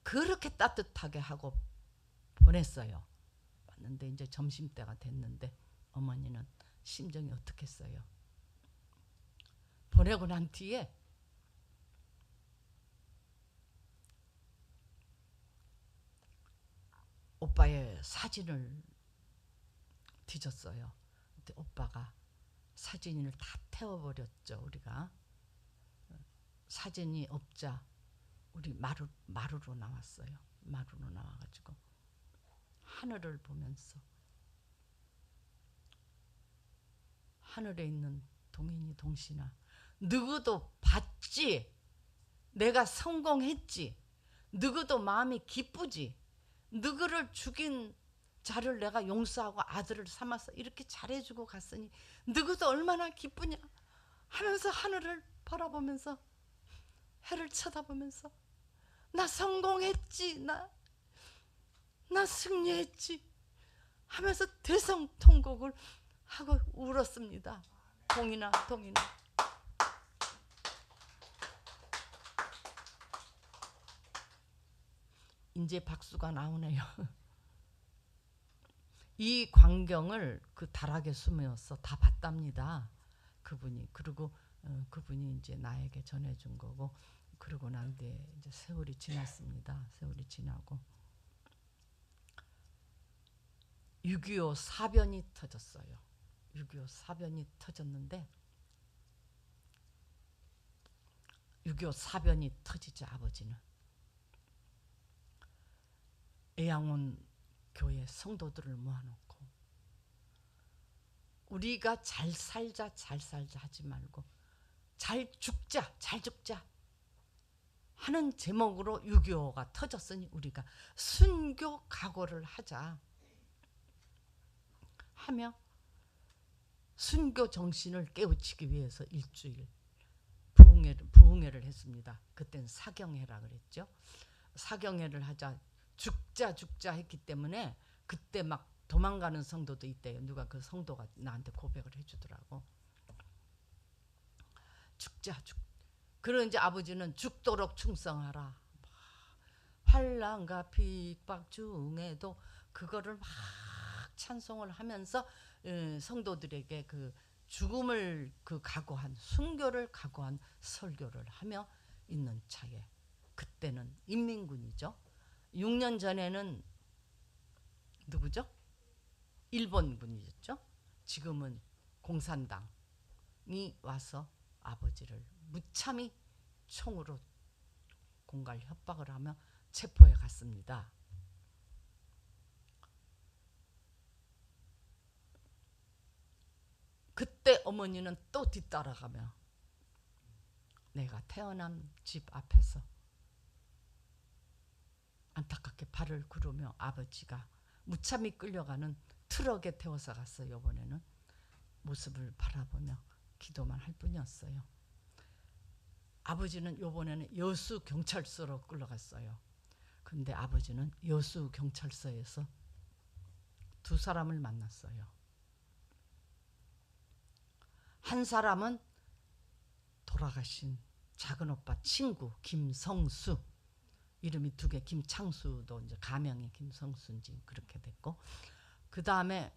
그렇게 따뜻하게 하고 보냈어요. 왔는데 이제 점심때가 됐는데 어머니는 심정이 어떻겠어요? 보내고 난 뒤에 오빠의 사진을 뒤졌어요. 근데 오빠가 사진을 다 태워버렸죠. 우리가 사진이 없자 우리 마루로 나왔어요. 마루로 나와가지고 하늘을 보면서 하늘에 있는 동인이 동신아 누구도 봤지. 내가 성공했지. 누구도 마음이 기쁘지. 누구를 죽인 자를 내가 용서하고 아들을 삼아서 이렇게 잘해주고 갔으니 누구도 얼마나 기쁘냐 하면서 하늘을 바라보면서 해를 쳐다보면서 나 성공했지. 나 승리했지 하면서 대성통곡을 하고 울었습니다. 동인아 이제 박수가 나오네요. 이 광경을 그 다락에 숨어서 다 봤답니다. 그분이. 그리고 그분이 이제 나에게 전해준 거고, 그러고 난 뒤에 이제 세월이 지났습니다. 세월이 지나고 6.25 사변이 터졌어요. 6.25 사변이 터졌는데 6.25 사변이 터지자 아버지는 애양원 교회 성도들을 모아놓고 우리가 잘 살자 하지 말고 잘 죽자 하는 제목으로 6.25가 터졌으니 우리가 순교 각오를 하자 하며 순교 정신을 깨우치기 위해서 일주일 부흥회를 했습니다. 그때는 사경회라 그랬죠. 사경회를 하자, 죽자 했기 때문에 그때 막 도망가는 성도도 있대요. 누가 그 성도가 나한테 고백을 해주더라고. 죽자. 그런 이제 아버지는 죽도록 충성하라. 환난과 핍박 중에도 그거를 막 찬송을 하면서 성도들에게 그 죽음을 그 각오한 순교를 각오한 설교를 하며 있는 차에 그때는 인민군이죠. 6년 전에는 누구죠? 일본군이었죠. 지금은 공산당이 와서 아버지를 무참히 총으로 공갈 협박을 하며 체포해 갔습니다. 그때 어머니는 또 뒤따라가며 내가 태어난 집 앞에서 안타깝게 발을 구르며 아버지가 무참히 끌려가는 트럭에 태워서 갔어요. 이번에는 모습을 바라보며 기도만 할 뿐이었어요. 아버지는 이번에는 여수 경찰서로 끌려갔어요. 근데 아버지는 여수 경찰서에서 두 사람을 만났어요. 한 사람은 돌아가신 작은 오빠 친구 김성수, 이름이 두 개, 김창수도 이제 가명이 김성수인지 그렇게 됐고, 그 다음에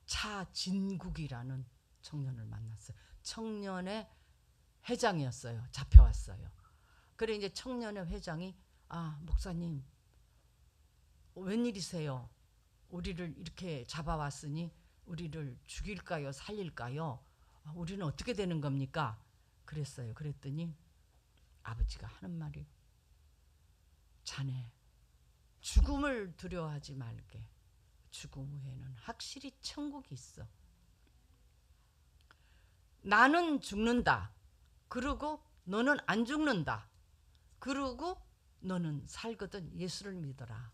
차진국이라는 청년을 만났어요. 청년의 회장이었어요. 잡혀왔어요. 그래 이제 청년의 회장이 목사님 웬일이세요? 우리를 이렇게 잡아왔으니 우리를 죽일까요? 살릴까요? 우리는 어떻게 되는 겁니까? 그랬어요. 그랬더니 아버지가 하는 말이 자네 죽음을 두려워하지 말게. 죽음 후에는 확실히 천국이 있어. 나는 죽는다. 그리고 너는 안 죽는다. 그리고 너는 살거든 예수를 믿어라.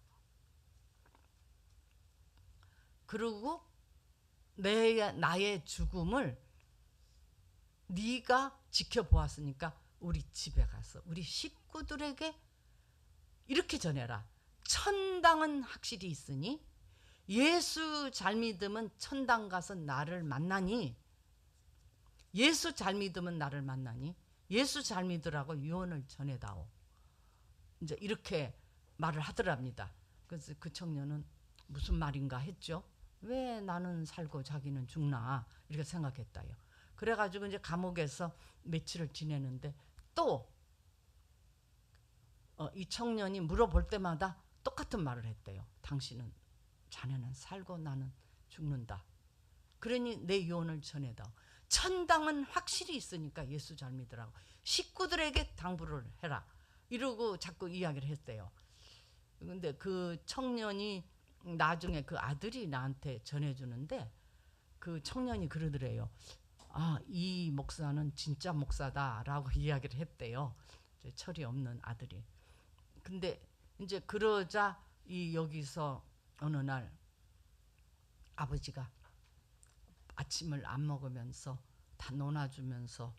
그리고 나의 죽음을 네가 지켜보았으니까 우리 집에 가서 우리 식구들에게 이렇게 전해라. 천당은 확실히 있으니 예수 잘 믿으면 천당 가서 나를 만나니, 예수 잘 믿으면 나를 만나니 예수 잘 믿으라고 유언을 전해다오. 이제 이렇게 말을 하더랍니다. 그래서 그 청년은 무슨 말인가 했죠. 왜 나는 살고 자기는 죽나 이렇게 생각했다요. 그래가지고 이제 감옥에서 며칠을 지내는데 또 이 청년이 물어볼 때마다 똑같은 말을 했대요. 자네는 살고 나는 죽는다. 그러니 내 유언을 전해다. 천당은 확실히 있으니까 예수 잘 믿으라고 식구들에게 당부를 해라. 이러고 자꾸 이야기를 했대요. 근데 그 청년이 나중에 그 아들이 나한테 전해주는데 그 청년이 그러더래요. 이 목사는 진짜 목사다라고 이야기를 했대요. 철이 없는 아들이. 근데 이제 그러자 여기서 어느 날 아버지가 아침을 안 먹으면서 다 논아주면서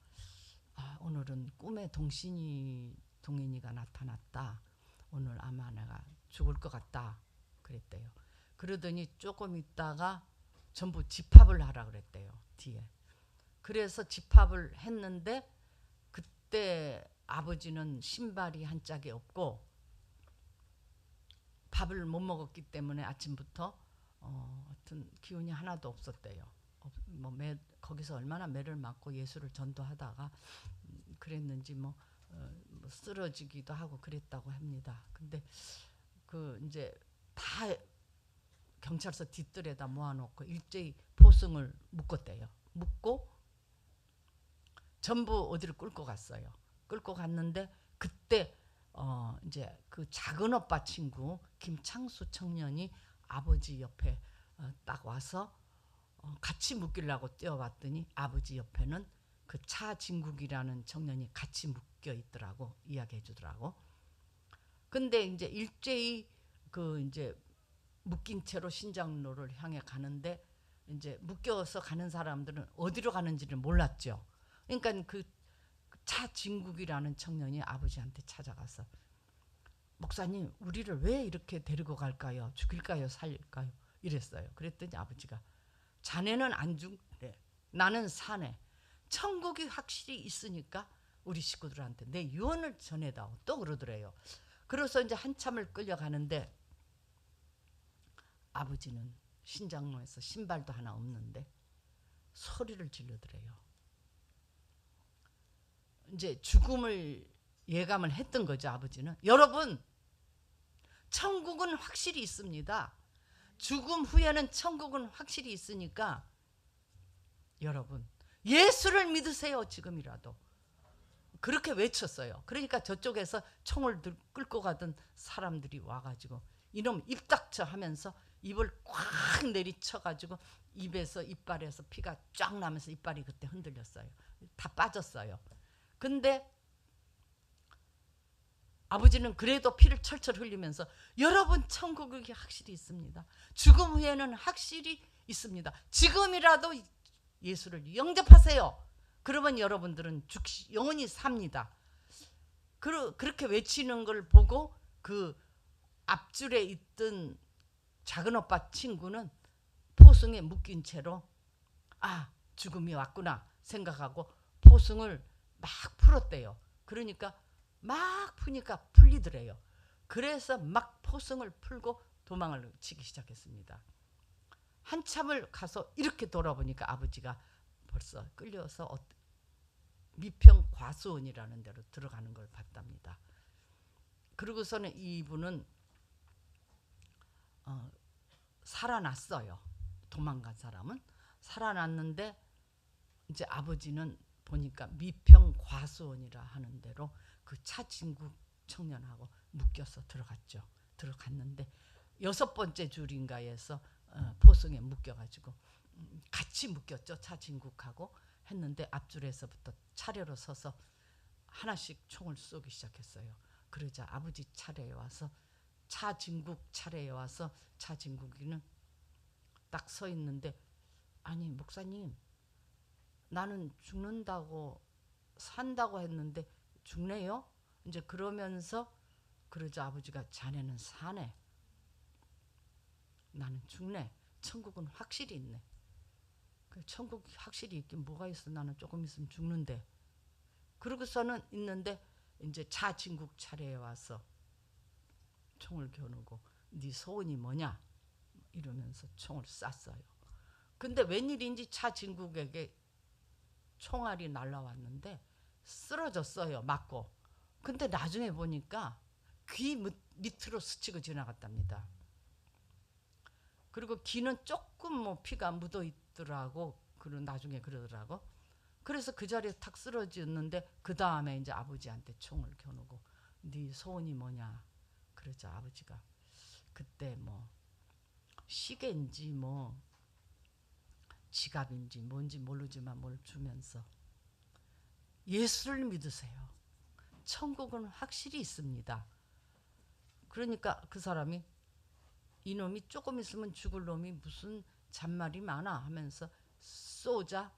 오늘은 꿈에 동인이가 나타났다. 오늘 아마 내가 죽을 것 같다. 그랬대요. 그러더니 조금 있다가 전부 집합을 하라 그랬대요. 뒤에. 그래서 집합을 했는데 그때 아버지는 신발이 한 짝이 없고 밥을 못 먹었기 때문에 아침부터 하여튼 기운이 하나도 없었대요. 거기서 얼마나 매를 맞고 예수를 전도하다가 그랬는지 뭐 쓰러지기도 하고 그랬다고 합니다. 근데 그 이제 다 경찰서 뒷뜰에다 모아놓고 일제히 포승을 묶었대요. 묶고 전부 어디를 끌고 갔어요. 끌고 갔는데 그때 이제 그 작은 오빠 친구 김창수 청년이 아버지 옆에 딱 와서 같이 묶이려고 뛰어왔더니 아버지 옆에는 그 차진국이라는 청년이 같이 묶여 있더라고, 이야기해 주더라고. 근데 이제 일제히 그 이제 묶인 채로 신장로를 향해 가는데 이제 묶여서 가는 사람들은 어디로 가는지를 몰랐죠. 그러니까 그 차진국이라는 청년이 아버지한테 찾아가서 목사님, 우리를 왜 이렇게 데리고 갈까요? 죽일까요? 살릴까요? 이랬어요. 그랬더니 아버지가 자네는 안 죽래. 나는 사네. 천국이 확실히 있으니까 우리 식구들한테 내 유언을 전해다오. 또 그러더래요. 그래서 이제 한참을 끌려가는데 아버지는 신장로에서 신발도 하나 없는데 소리를 지르더래요. 이제 죽음을 예감을 했던 거죠, 아버지는. 여러분, 천국은 확실히 있습니다. 죽음 후에는 천국은 확실히 있으니까 여러분, 예수를 믿으세요, 지금이라도. 그렇게 외쳤어요. 그러니까 저쪽에서 총을 끌고 가던 사람들이 와가지고 이놈 입 닥쳐 하면서 입을 꽉 내리쳐가지고 입에서 이빨에서 피가 쫙 나면서 이빨이 그때 흔들렸어요. 다 빠졌어요. 근데 아버지는 그래도 피를 철철 흘리면서 여러분, 천국이 확실히 있습니다. 죽음 후에는 확실히 있습니다. 지금이라도 예수를 영접하세요. 그러면 여러분들은 영원히 삽니다. 그렇게 외치는 걸 보고 그 앞줄에 있던 작은 오빠 친구는 포승에 묶인 채로 죽음이 왔구나 생각하고 포승을 막 풀었대요. 그러니까 막 푸니까 풀리더래요. 그래서 막 포승을 풀고 도망을 치기 시작했습니다. 한참을 가서 이렇게 돌아보니까 아버지가 벌써 끌려서 미평 과수원이라는 데로 들어가는 걸 봤답니다. 그러고서는 이분은 살아났어요. 도망간 사람은 살아났는데 이제 아버지는 보니까 미평 과수원이라 하는 데로 그 차진국 청년하고 묶여서 들어갔죠. 들어갔는데 6번째 줄인가에서 포승에 묶여가지고 같이 묶였죠. 차진국하고 했는데 앞줄에서부터 차례로 서서 하나씩 총을 쏘기 시작했어요. 그러자 아버지 차례에 와서 차진국 차례에 와서 차진국이는 딱 서 있는데 아니 목사님, 나는 죽는다고 산다고 했는데 죽네요? 이제 그러면서 그러자 아버지가 자네는 사네. 나는 죽네. 천국은 확실히 있네. 천국이 확실히 있긴 뭐가 있어. 나는 조금 있으면 죽는데. 그러고서는 있는데 이제 차진국 차례에 와서 총을 겨누고 네 소원이 뭐냐? 이러면서 총을 쐈어요. 근데 웬일인지 차진국에게 총알이 날라왔는데 쓰러졌어요. 맞고. 근데 나중에 보니까 귀 밑으로 스치고 지나갔답니다. 그리고 귀는 조금 뭐 피가 묻어 있더라고. 그리고 나중에 그러더라고. 그래서 그 자리에 탁 쓰러졌는데 그 다음에 이제 아버지한테 총을 겨누고 네 소원이 뭐냐? 그러자 아버지가 그때 뭐 시계인지 뭐 지갑인지 뭔지 모르지만 뭘 주면서 예수를 믿으세요. 천국은 확실히 있습니다. 그러니까 그 사람이 이놈이 조금 있으면 죽을 놈이 무슨 잔말이 많아 하면서 쏘자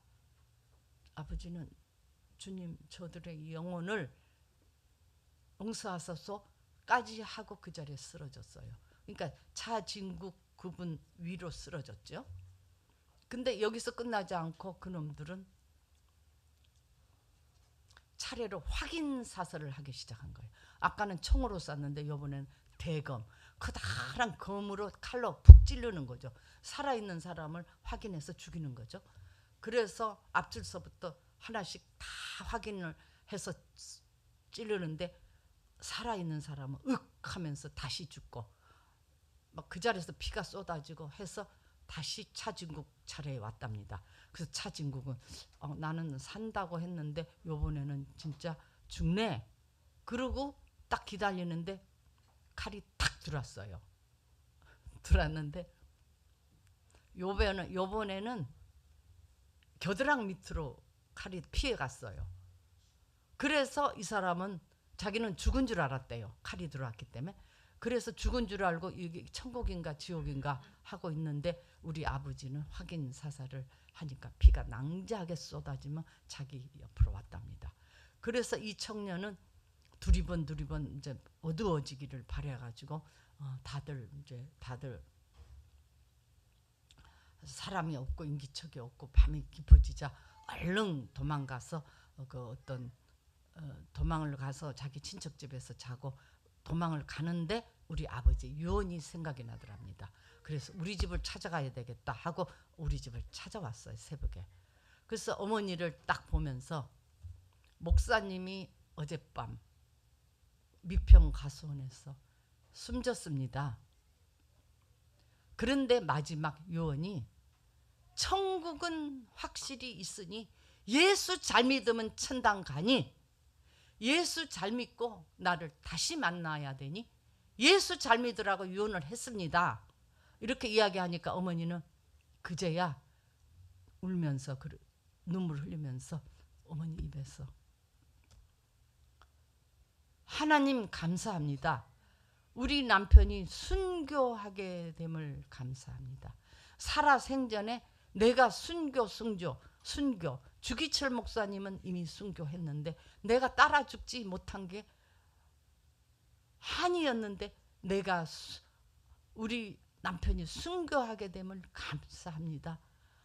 아버지는 주님 저들의 영혼을 용서하소서까지 하고 그 자리에 쓰러졌어요. 그러니까 차진국 그분 위로 쓰러졌죠. 근데 여기서 끝나지 않고 그놈들은 차례로 확인 사살을 하기 시작한 거예요. 아까는 총으로 쐈는데 이번에는 대검, 커다란 검으로 칼로 푹 찌르는 거죠. 살아있는 사람을 확인해서 죽이는 거죠. 그래서 앞줄서부터 하나씩 다 확인을 해서 찌르는데 살아있는 사람은 윽 하면서 다시 죽고 막 그 자리에서 피가 쏟아지고 해서 다시 차진국 차례에 왔답니다. 그래서 차진국은 나는 산다고 했는데 요번에는 진짜 죽네. 그러고 딱 기다리는데 칼이 탁 들어왔어요. 들어왔는데 요번에는 겨드랑 밑으로 칼이 피해갔어요. 그래서 이 사람은 자기는 죽은 줄 알았대요. 칼이 들어왔기 때문에. 그래서 죽은 줄 알고 이게 천국인가 지옥인가 하고 있는데 우리 아버지는 확인 사살을 하니까 피가 낭자하게 쏟아지면 자기 옆으로 왔답니다. 그래서 이 청년은 두리번 이제 어두워지기를 바래가지고 다들 사람이 없고 인기척이 없고 밤이 깊어지자 얼른 도망가서 도망을 가서 자기 친척 집에서 자고 도망을 가는데 우리 아버지 유언이 생각이 나더랍니다. 그래서 우리 집을 찾아가야 되겠다 하고 우리 집을 찾아왔어요. 새벽에. 그래서 어머니를 딱 보면서 목사님이 어젯밤 미평 가수원에서 숨졌습니다. 그런데 마지막 유언이 천국은 확실히 있으니 예수 잘 믿으면 천당 가니 예수 잘 믿고 나를 다시 만나야 되니 예수 잘 믿으라고 유언을 했습니다. 이렇게 이야기하니까 어머니는 그제야 울면서 눈물 흘리면서 어머니 입에서 하나님 감사합니다. 우리 남편이 순교하게 됨을 감사합니다. 살아생전에 내가 순교 주기철 목사님은 이미 순교했는데 내가 따라 죽지 못한 게 한이었는데 내가 우리 남편이 순교하게 됨을 감사합니다.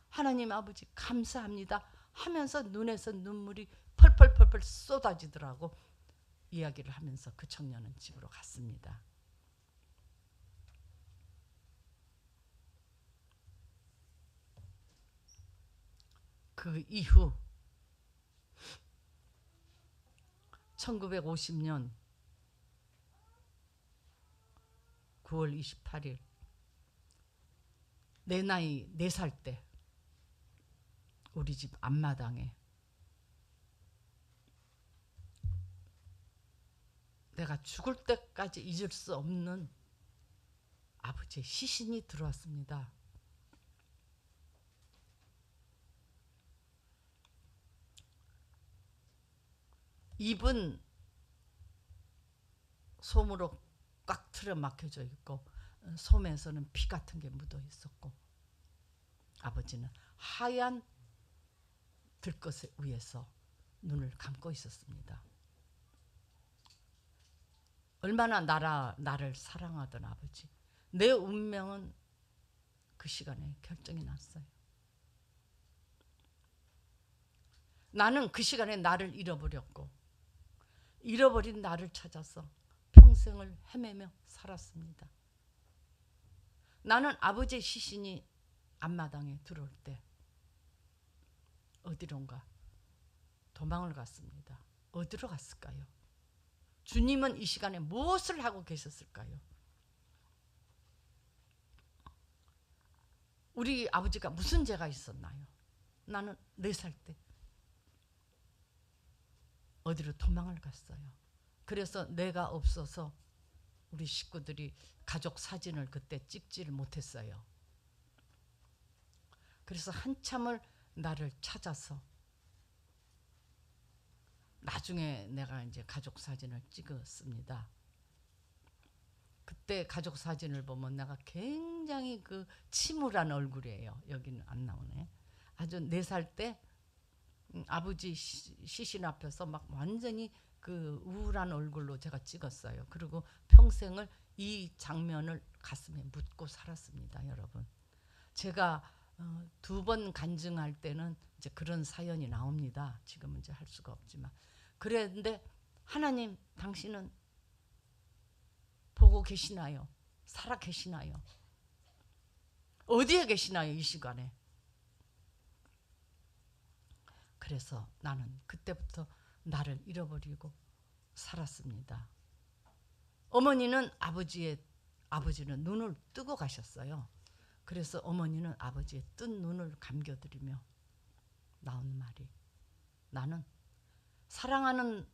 하나님 아버지 감사합니다 하면서 눈에서 눈물이 펄펄 쏟아지더라고. 이야기를 하면서 그 청년은 집으로 갔습니다. 그 이후 1950년 9월 28일 내 나이 4살 때 우리 집 앞마당에 내가 죽을 때까지 잊을 수 없는 아버지의 시신이 들어왔습니다. 입은 솜으로 꽉 틀어 막혀져 있고 솜에서는 피 같은 게 묻어 있었고 아버지는 하얀 들것 위에서 눈을 감고 있었습니다. 얼마나 나를 사랑하던 아버지. 내 운명은 그 시간에 결정이 났어요. 나는 그 시간에 나를 잃어버렸고 잃어버린 나를 찾아서 평생을 헤매며 살았습니다. 나는 아버지의 시신이 앞마당에 들어올 때 어디론가 도망을 갔습니다. 어디로 갔을까요? 주님은 이 시간에 무엇을 하고 계셨을까요? 우리 아버지가 무슨 죄가 있었나요? 나는 4살 때 어디로 도망을 갔어요. 그래서 내가 없어서 우리 식구들이 가족 사진을 그때 찍지를 못했어요. 그래서 한참을 나를 찾아서 나중에 내가 이제 가족 사진을 찍었습니다. 그때 가족 사진을 보면 내가 굉장히 그 침울한 얼굴이에요. 여기는 안 나오네. 아주 4살 때 아버지 시신 앞에서 막 완전히 그 우울한 얼굴로 제가 찍었어요. 그리고 평생을 이 장면을 가슴에 묻고 살았습니다, 여러분. 제가 2번 간증할 때는 이제 그런 사연이 나옵니다. 지금은 이제 할 수가 없지만 그랬는데 하나님 당신은 보고 계시나요? 살아 계시나요? 어디에 계시나요? 이 시간에. 그래서 나는 그때부터 나를 잃어버리고 살았습니다. 어머니는 아버지는 눈을 뜨고 가셨어요. 그래서 어머니는 아버지의 뜬 눈을 감겨드리며 나온 말이, 나는 사랑하는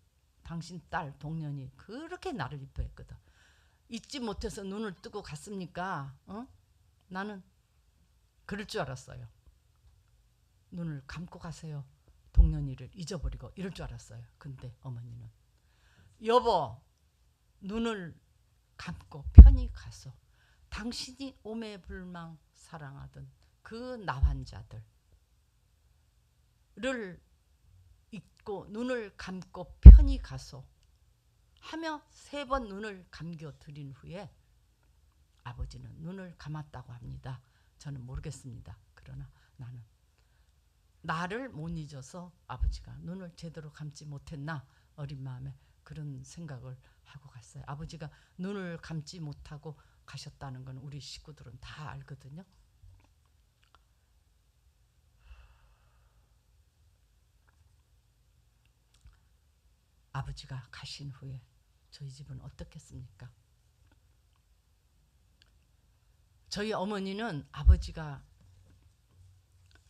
당신 딸 동년이 그렇게 나를 이뻐했거든. 잊지 못해서 눈을 뜨고 갔습니까? 나는 그럴 줄 알았어요. 눈을 감고 가세요. 동년이를 잊어버리고 이럴 줄 알았어요. 근데 어머니는, 여보, 눈을 감고 편히 가서 당신이 오매불망 사랑하던 그 나환자들을 잊고 눈을 감고 편히 가서 하며 3번 눈을 감겨 드린 후에 아버지는 눈을 감았다고 합니다. 저는 모르겠습니다. 그러나 나는 나를 못 잊어서 아버지가 눈을 제대로 감지 못했나, 어린 마음에 그런 생각을 하고 갔어요. 아버지가 눈을 감지 못하고 가셨다는 건 우리 식구들은 다 알거든요. 아버지가 가신 후에 저희 집은 어떻겠습니까? 저희 어머니는 아버지가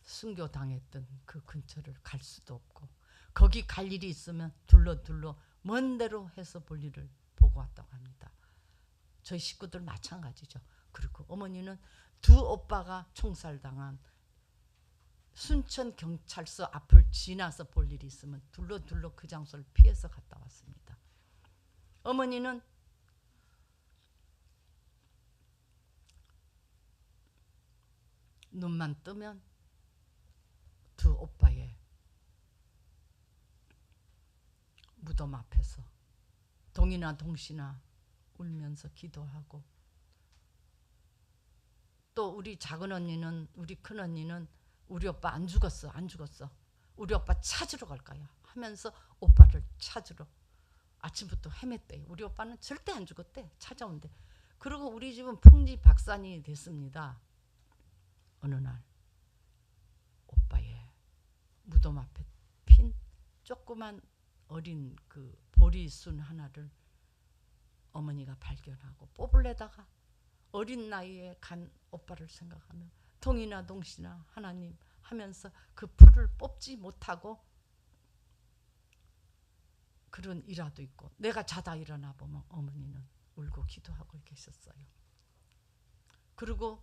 순교당했던 그 근처를 갈 수도 없고, 거기 갈 일이 있으면 둘러 먼 데로 해서 볼 일을 보고 왔다고 합니다. 저희 식구들 마찬가지죠. 그리고 어머니는 2 오빠가 총살당한 순천 경찰서 앞을 지나서 볼 일이 있으면 둘러 그 장소를 피해서 갔다 왔습니다. 어머니는 눈만 뜨면 2 오빠의 무덤 앞에서 동이나 동시나 울면서 기도하고, 또 우리 작은 언니는, 우리 큰 언니는 우리 오빠 안 죽었어 우리 오빠 찾으러 갈 거야 하면서 오빠를 찾으러 아침부터 헤맸대요. 우리 오빠는 절대 안 죽었대. 찾아온대. 그리고 우리 집은 풍지박산이 됐습니다. 어느 날 오빠의 무덤 앞에 핀 조그만 어린 그 보리순 하나를 어머니가 발견하고 뽑으려다가 어린 나이에 간 오빠를 생각하며 동이나 동시나 하나님 하면서 그 풀을 뽑지 못하고, 그런 일화도 있고, 내가 자다 일어나 보면 어머니는 울고 기도하고 계셨어요. 그리고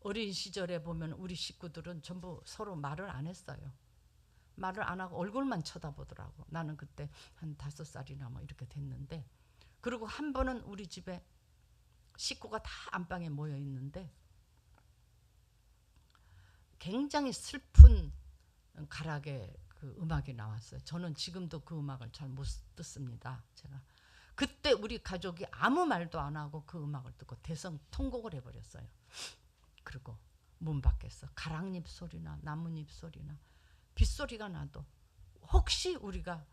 어린 시절에 보면 우리 식구들은 전부 서로 말을 안 했어요. 말을 안 하고 얼굴만 쳐다보더라고. 나는 그때 한 5살이나 뭐 이렇게 됐는데, 그리고 한 번은 우리 집에 식구가 다 안방에 모여 있는데 굉장히 슬픈 가락의 그 음악이 나왔어요. 저는 지금도 그 음악을 잘 못 듣습니다. 제가 그때 우리 가족이 아무 말도 안 하고 그 음악을 듣고 대성통곡을 해버렸어요. 그리고 문 밖에서 가락잎 소리나 나뭇잎 소리나 빗소리가 나도 혹시 우리가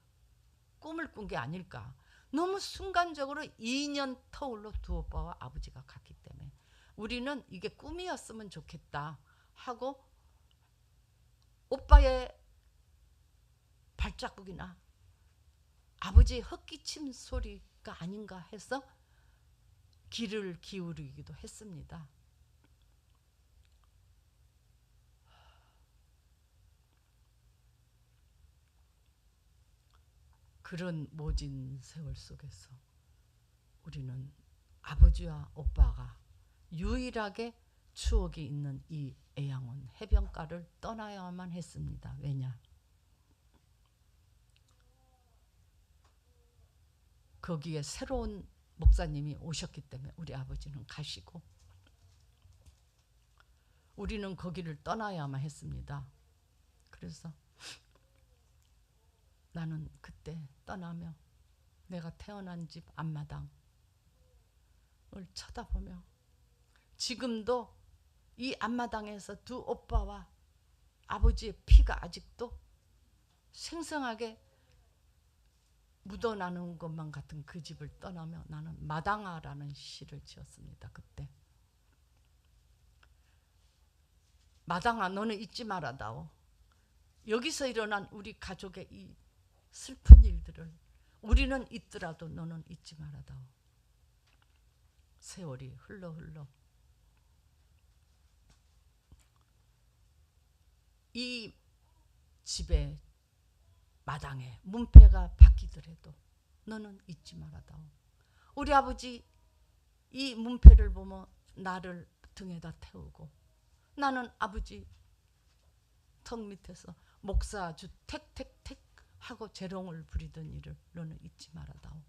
꿈을 꾼 게 아닐까. 너무 순간적으로 2년 터울로 2 오빠와 아버지가 갔기 때문에 우리는 이게 꿈이었으면 좋겠다 하고, 오빠의 발자국이나 아버지의 헛기침 소리가 아닌가 해서 귀를 기울이기도 했습니다. 그런 모진 세월 속에서 우리는 아버지와 오빠가 유일하게 추억이 있는 이 애양원 해변가를 떠나야만 했습니다. 왜냐? 거기에 새로운 목사님이 오셨기 때문에 우리 아버지는 가시고 우리는 거기를 떠나야만 했습니다. 그래서 나는 그때 떠나며 내가 태어난 집 앞마당을 쳐다보며 지금도 이 앞마당에서 2 오빠와 아버지의 피가 아직도 생생하게 묻어나는 것만 같은 그 집을 떠나며 나는 마당아라는 시를 지었습니다. 그때. 마당아, 너는 잊지 말아다오. 여기서 일어난 우리 가족의 이 슬픈 일들을 우리는 잊더라도 너는 잊지 말아다오. 세월이 흘러 이 집의 마당에 문패가 바뀌더라도 너는 잊지 말아다오. 우리 아버지 이 문패를 보며 나를 등에다 태우고 나는 아버지 턱 밑에서 목사주 택택택 하고 재롱을 부리던 일을 너는 잊지 말아다오.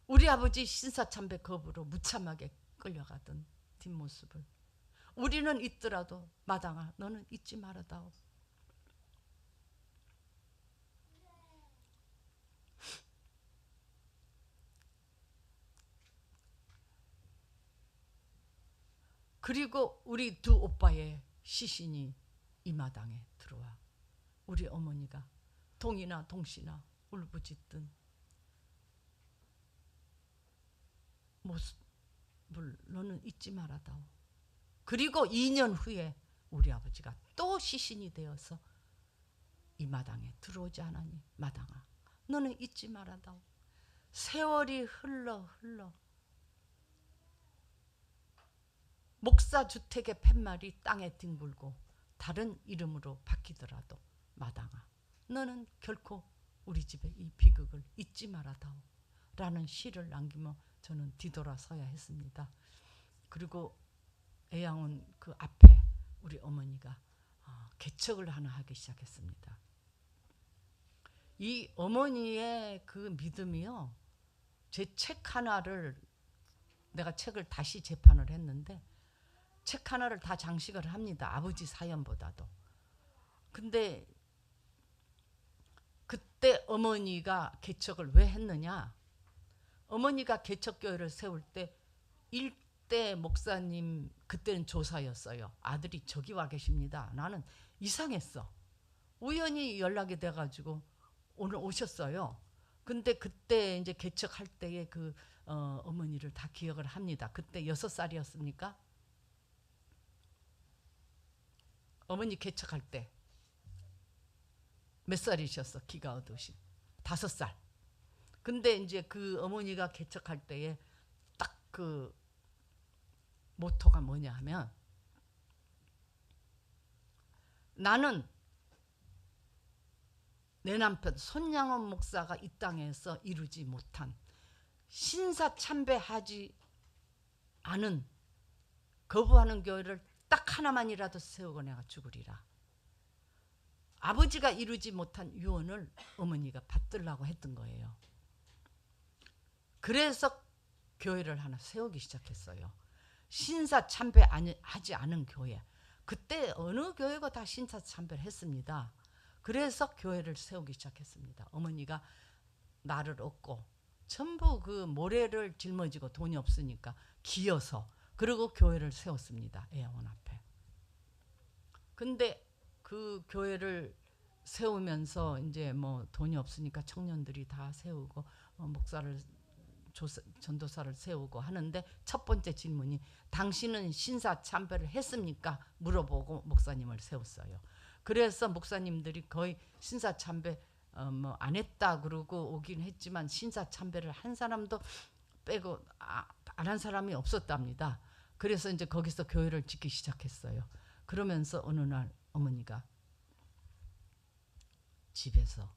우리 아버지 신사참배 겁으로 무참하게 끌려가던 뒷모습을 우리는 잊더라도 마당아, 너는 잊지 말아다오. 그리고 우리 두 오빠의 시신이 이 마당에 들어와 우리 어머니가 동이나 동시나 울부짖던 모습을 너는 잊지 말아다오. 그리고 2년 후에 우리 아버지가 또 시신이 되어서 이 마당에 들어오지 않았니? 마당아, 너는 잊지 말아다오. 세월이 흘러 목사 주택의 팻말이 땅에 뒹굴고 다른 이름으로 바뀌더라도 마당아, 너는 결코 우리 집의 이 비극을 잊지 말아다오 라는 시를 남기며 저는 뒤돌아서야 했습니다. 그리고 애양원 그 앞에 우리 어머니가 개척을 하나 하기 시작했습니다. 이 어머니의 그 믿음이요, 제 책 하나를, 내가 책을 다시 재판을 했는데 책 하나를 다 장식을 합니다. 아버지 사연보다도. 근데 그때 어머니가 개척을 왜 했느냐, 어머니가 개척교회를 세울 때 일대 목사님, 그때는 조사였어요. 아들이 저기 와 계십니다. 나는 이상했어. 우연히 연락이 돼가지고 오늘 오셨어요. 근데 그때 이제 개척할 때의 그 어머니를 다 기억을 합니다. 그때 6살이었습니까? 어머니 개척할 때 몇 살이셨어? 기가 어두우신 5살. 근데 이제 그 어머니가 개척할 때에 딱 그 모토가 뭐냐 하면, 나는 내 남편 손양원 목사가 이 땅에서 이루지 못한 신사참배하지 않은, 거부하는 교회를 딱 하나만이라도 세우고 내가 죽으리라. 아버지가 이루지 못한 유언을 어머니가 받들라고 했던 거예요. 그래서 교회를 하나 세우기 시작했어요. 신사참배하지 않은 교회. 그때 어느 교회가 다 신사참배를 했습니다. 그래서 교회를 세우기 시작했습니다. 어머니가 나를 얻고 전부 그 모래를 짊어지고 돈이 없으니까 기어서, 그리고 교회를 세웠습니다. 애양원 앞에. 근데 그 교회를 세우면서 이제 뭐 돈이 없으니까 청년들이 다 세우고 목사를, 전도사를 세우고 하는데, 첫 번째 질문이 당신은 신사참배를 했습니까? 물어보고 목사님을 세웠어요. 그래서 목사님들이 거의 신사참배 뭐 안 했다 그러고 오긴 했지만 신사참배를 한 사람도 빼고 안 한 사람이 없었답니다. 그래서 이제 거기서 교회를 짓기 시작했어요. 그러면서 어느 날 어머니가 집에서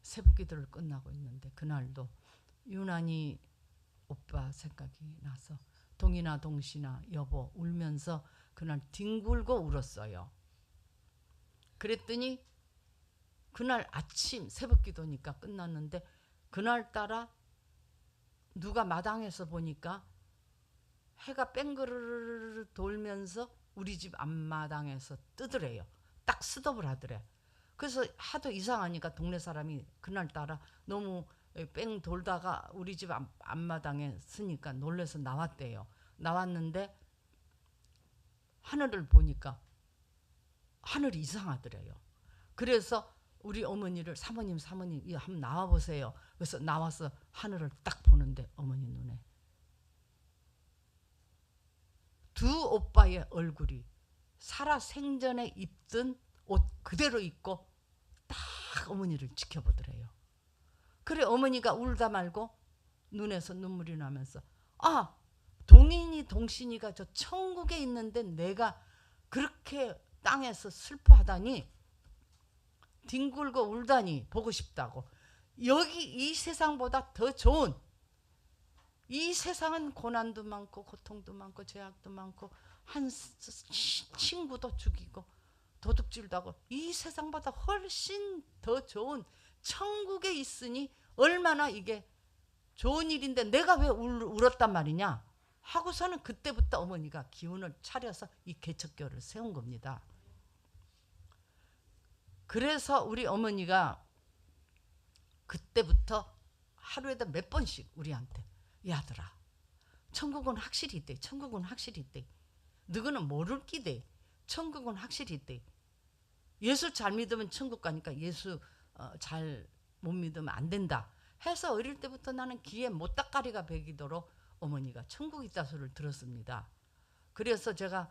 새벽기도를 끝나고 있는데, 그날도 유난히 오빠 생각이 나서 동이나 동시나 여보 울면서 그날 뒹굴고 울었어요. 그랬더니 그날 아침 새벽기도니까 끝났는데, 그날따라 누가 마당에서 보니까 해가 뺑그르르 돌면서 우리 집 앞마당에서 뜨더래요. 딱 스톱을 하더래. 그래서 하도 이상하니까 동네 사람이 그날따라 너무 뺑 돌다가 우리 집 앞마당에 서니까 놀라서 나왔대요. 나왔는데 하늘을 보니까 하늘이 이상하더래요. 그래서 우리 어머니를 사모님 이거 한번 나와 보세요. 그래서 나와서 하늘을 딱 보는데 어머니 눈에 두 오빠의 얼굴이 살아생전에 입던 옷 그대로 입고 딱 어머니를 지켜보더래요. 그래 어머니가 울다 말고 눈에서 눈물이 나면서 아, 동인이 동신이가 저 천국에 있는데 내가 그렇게 땅에서 슬퍼하다니 뒹굴고 울다니 보고 싶다고. 여기 이 세상보다 더 좋은, 이 세상은 고난도 많고 고통도 많고 죄악도 많고 한 친구도 죽이고 도둑질도 하고 이 세상보다 훨씬 더 좋은 천국에 있으니 얼마나 이게 좋은 일인데 내가 왜 울었단 말이냐 하고서는 그때부터 어머니가 기운을 차려서 이 개척교회를 세운 겁니다. 그래서 우리 어머니가 그때부터 하루에도 몇 번씩 우리한테 이 아들아 천국은 확실히 있대. 천국은 확실히 있대. 너희는 모를 끼대. 천국은 확실히 있대. 예수 잘 믿으면 천국 가니까 예수 잘 못 믿으면 안 된다 해서 어릴 때부터 나는 귀에 못닥가리가 배기도록 어머니가 천국이 있다 소리를 들었습니다. 그래서 제가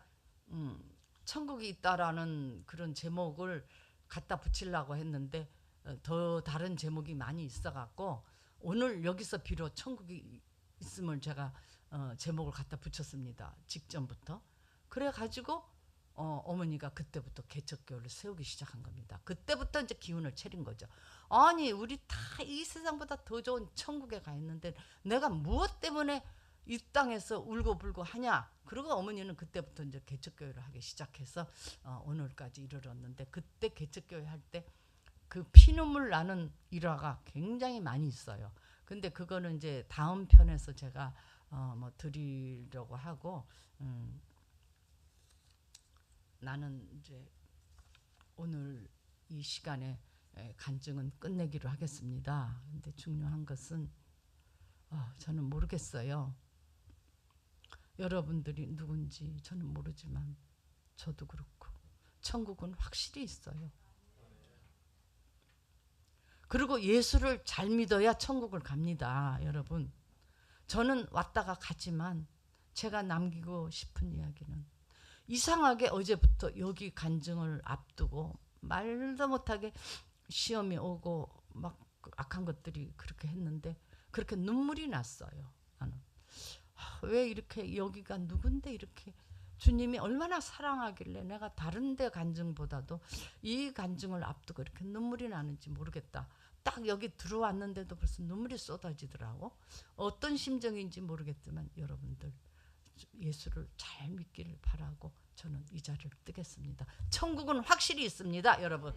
천국이 있다라는 그런 제목을 갖다 붙이려고 했는데 더 다른 제목이 많이 있어갖고 오늘 여기서 비로 천국이 있음을 제가 제목을 갖다 붙였습니다. 직전부터. 그래가지고 어머니가 그때부터 개척교회를 세우기 시작한 겁니다. 그때부터 이제 기운을 차린 거죠. 아니 우리 다 이 세상보다 더 좋은 천국에 가 있는데 내가 무엇 때문에 이 땅에서 울고불고 하냐. 그리고 어머니는 그때부터 이제 개척교회를 하기 시작해서 오늘까지 이르렀는데 그때 개척교회 할 때 그 피눈물 나는 일화가 굉장히 많이 있어요. 근데 그거는 이제 다음 편에서 제가 뭐 드리려고 하고 나는 이제 오늘 이 시간에 간증은 끝내기로 하겠습니다. 근데 중요한 것은 저는 모르겠어요. 여러분들이 누군지 저는 모르지만 저도 그렇고 천국은 확실히 있어요. 그리고 예수를 잘 믿어야 천국을 갑니다. 여러분 저는 왔다가 가지만 제가 남기고 싶은 이야기는 이상하게 어제부터 여기 간증을 앞두고 말도 못하게 시험이 오고 막 악한 것들이 그렇게 했는데 그렇게 눈물이 났어요. 나는 왜 이렇게 여기가 누군데 이렇게 주님이 얼마나 사랑하길래 내가 다른 데 간증보다도 이 간증을 앞두고 이렇게 눈물이 나는지 모르겠다. 딱 여기 들어왔는데도 벌써 눈물이 쏟아지더라고. 어떤 심정인지 모르겠지만 여러분들 예수를 잘 믿기를 바라고 저는 이 자리를 뜨겠습니다. 천국은 확실히 있습니다, 여러분.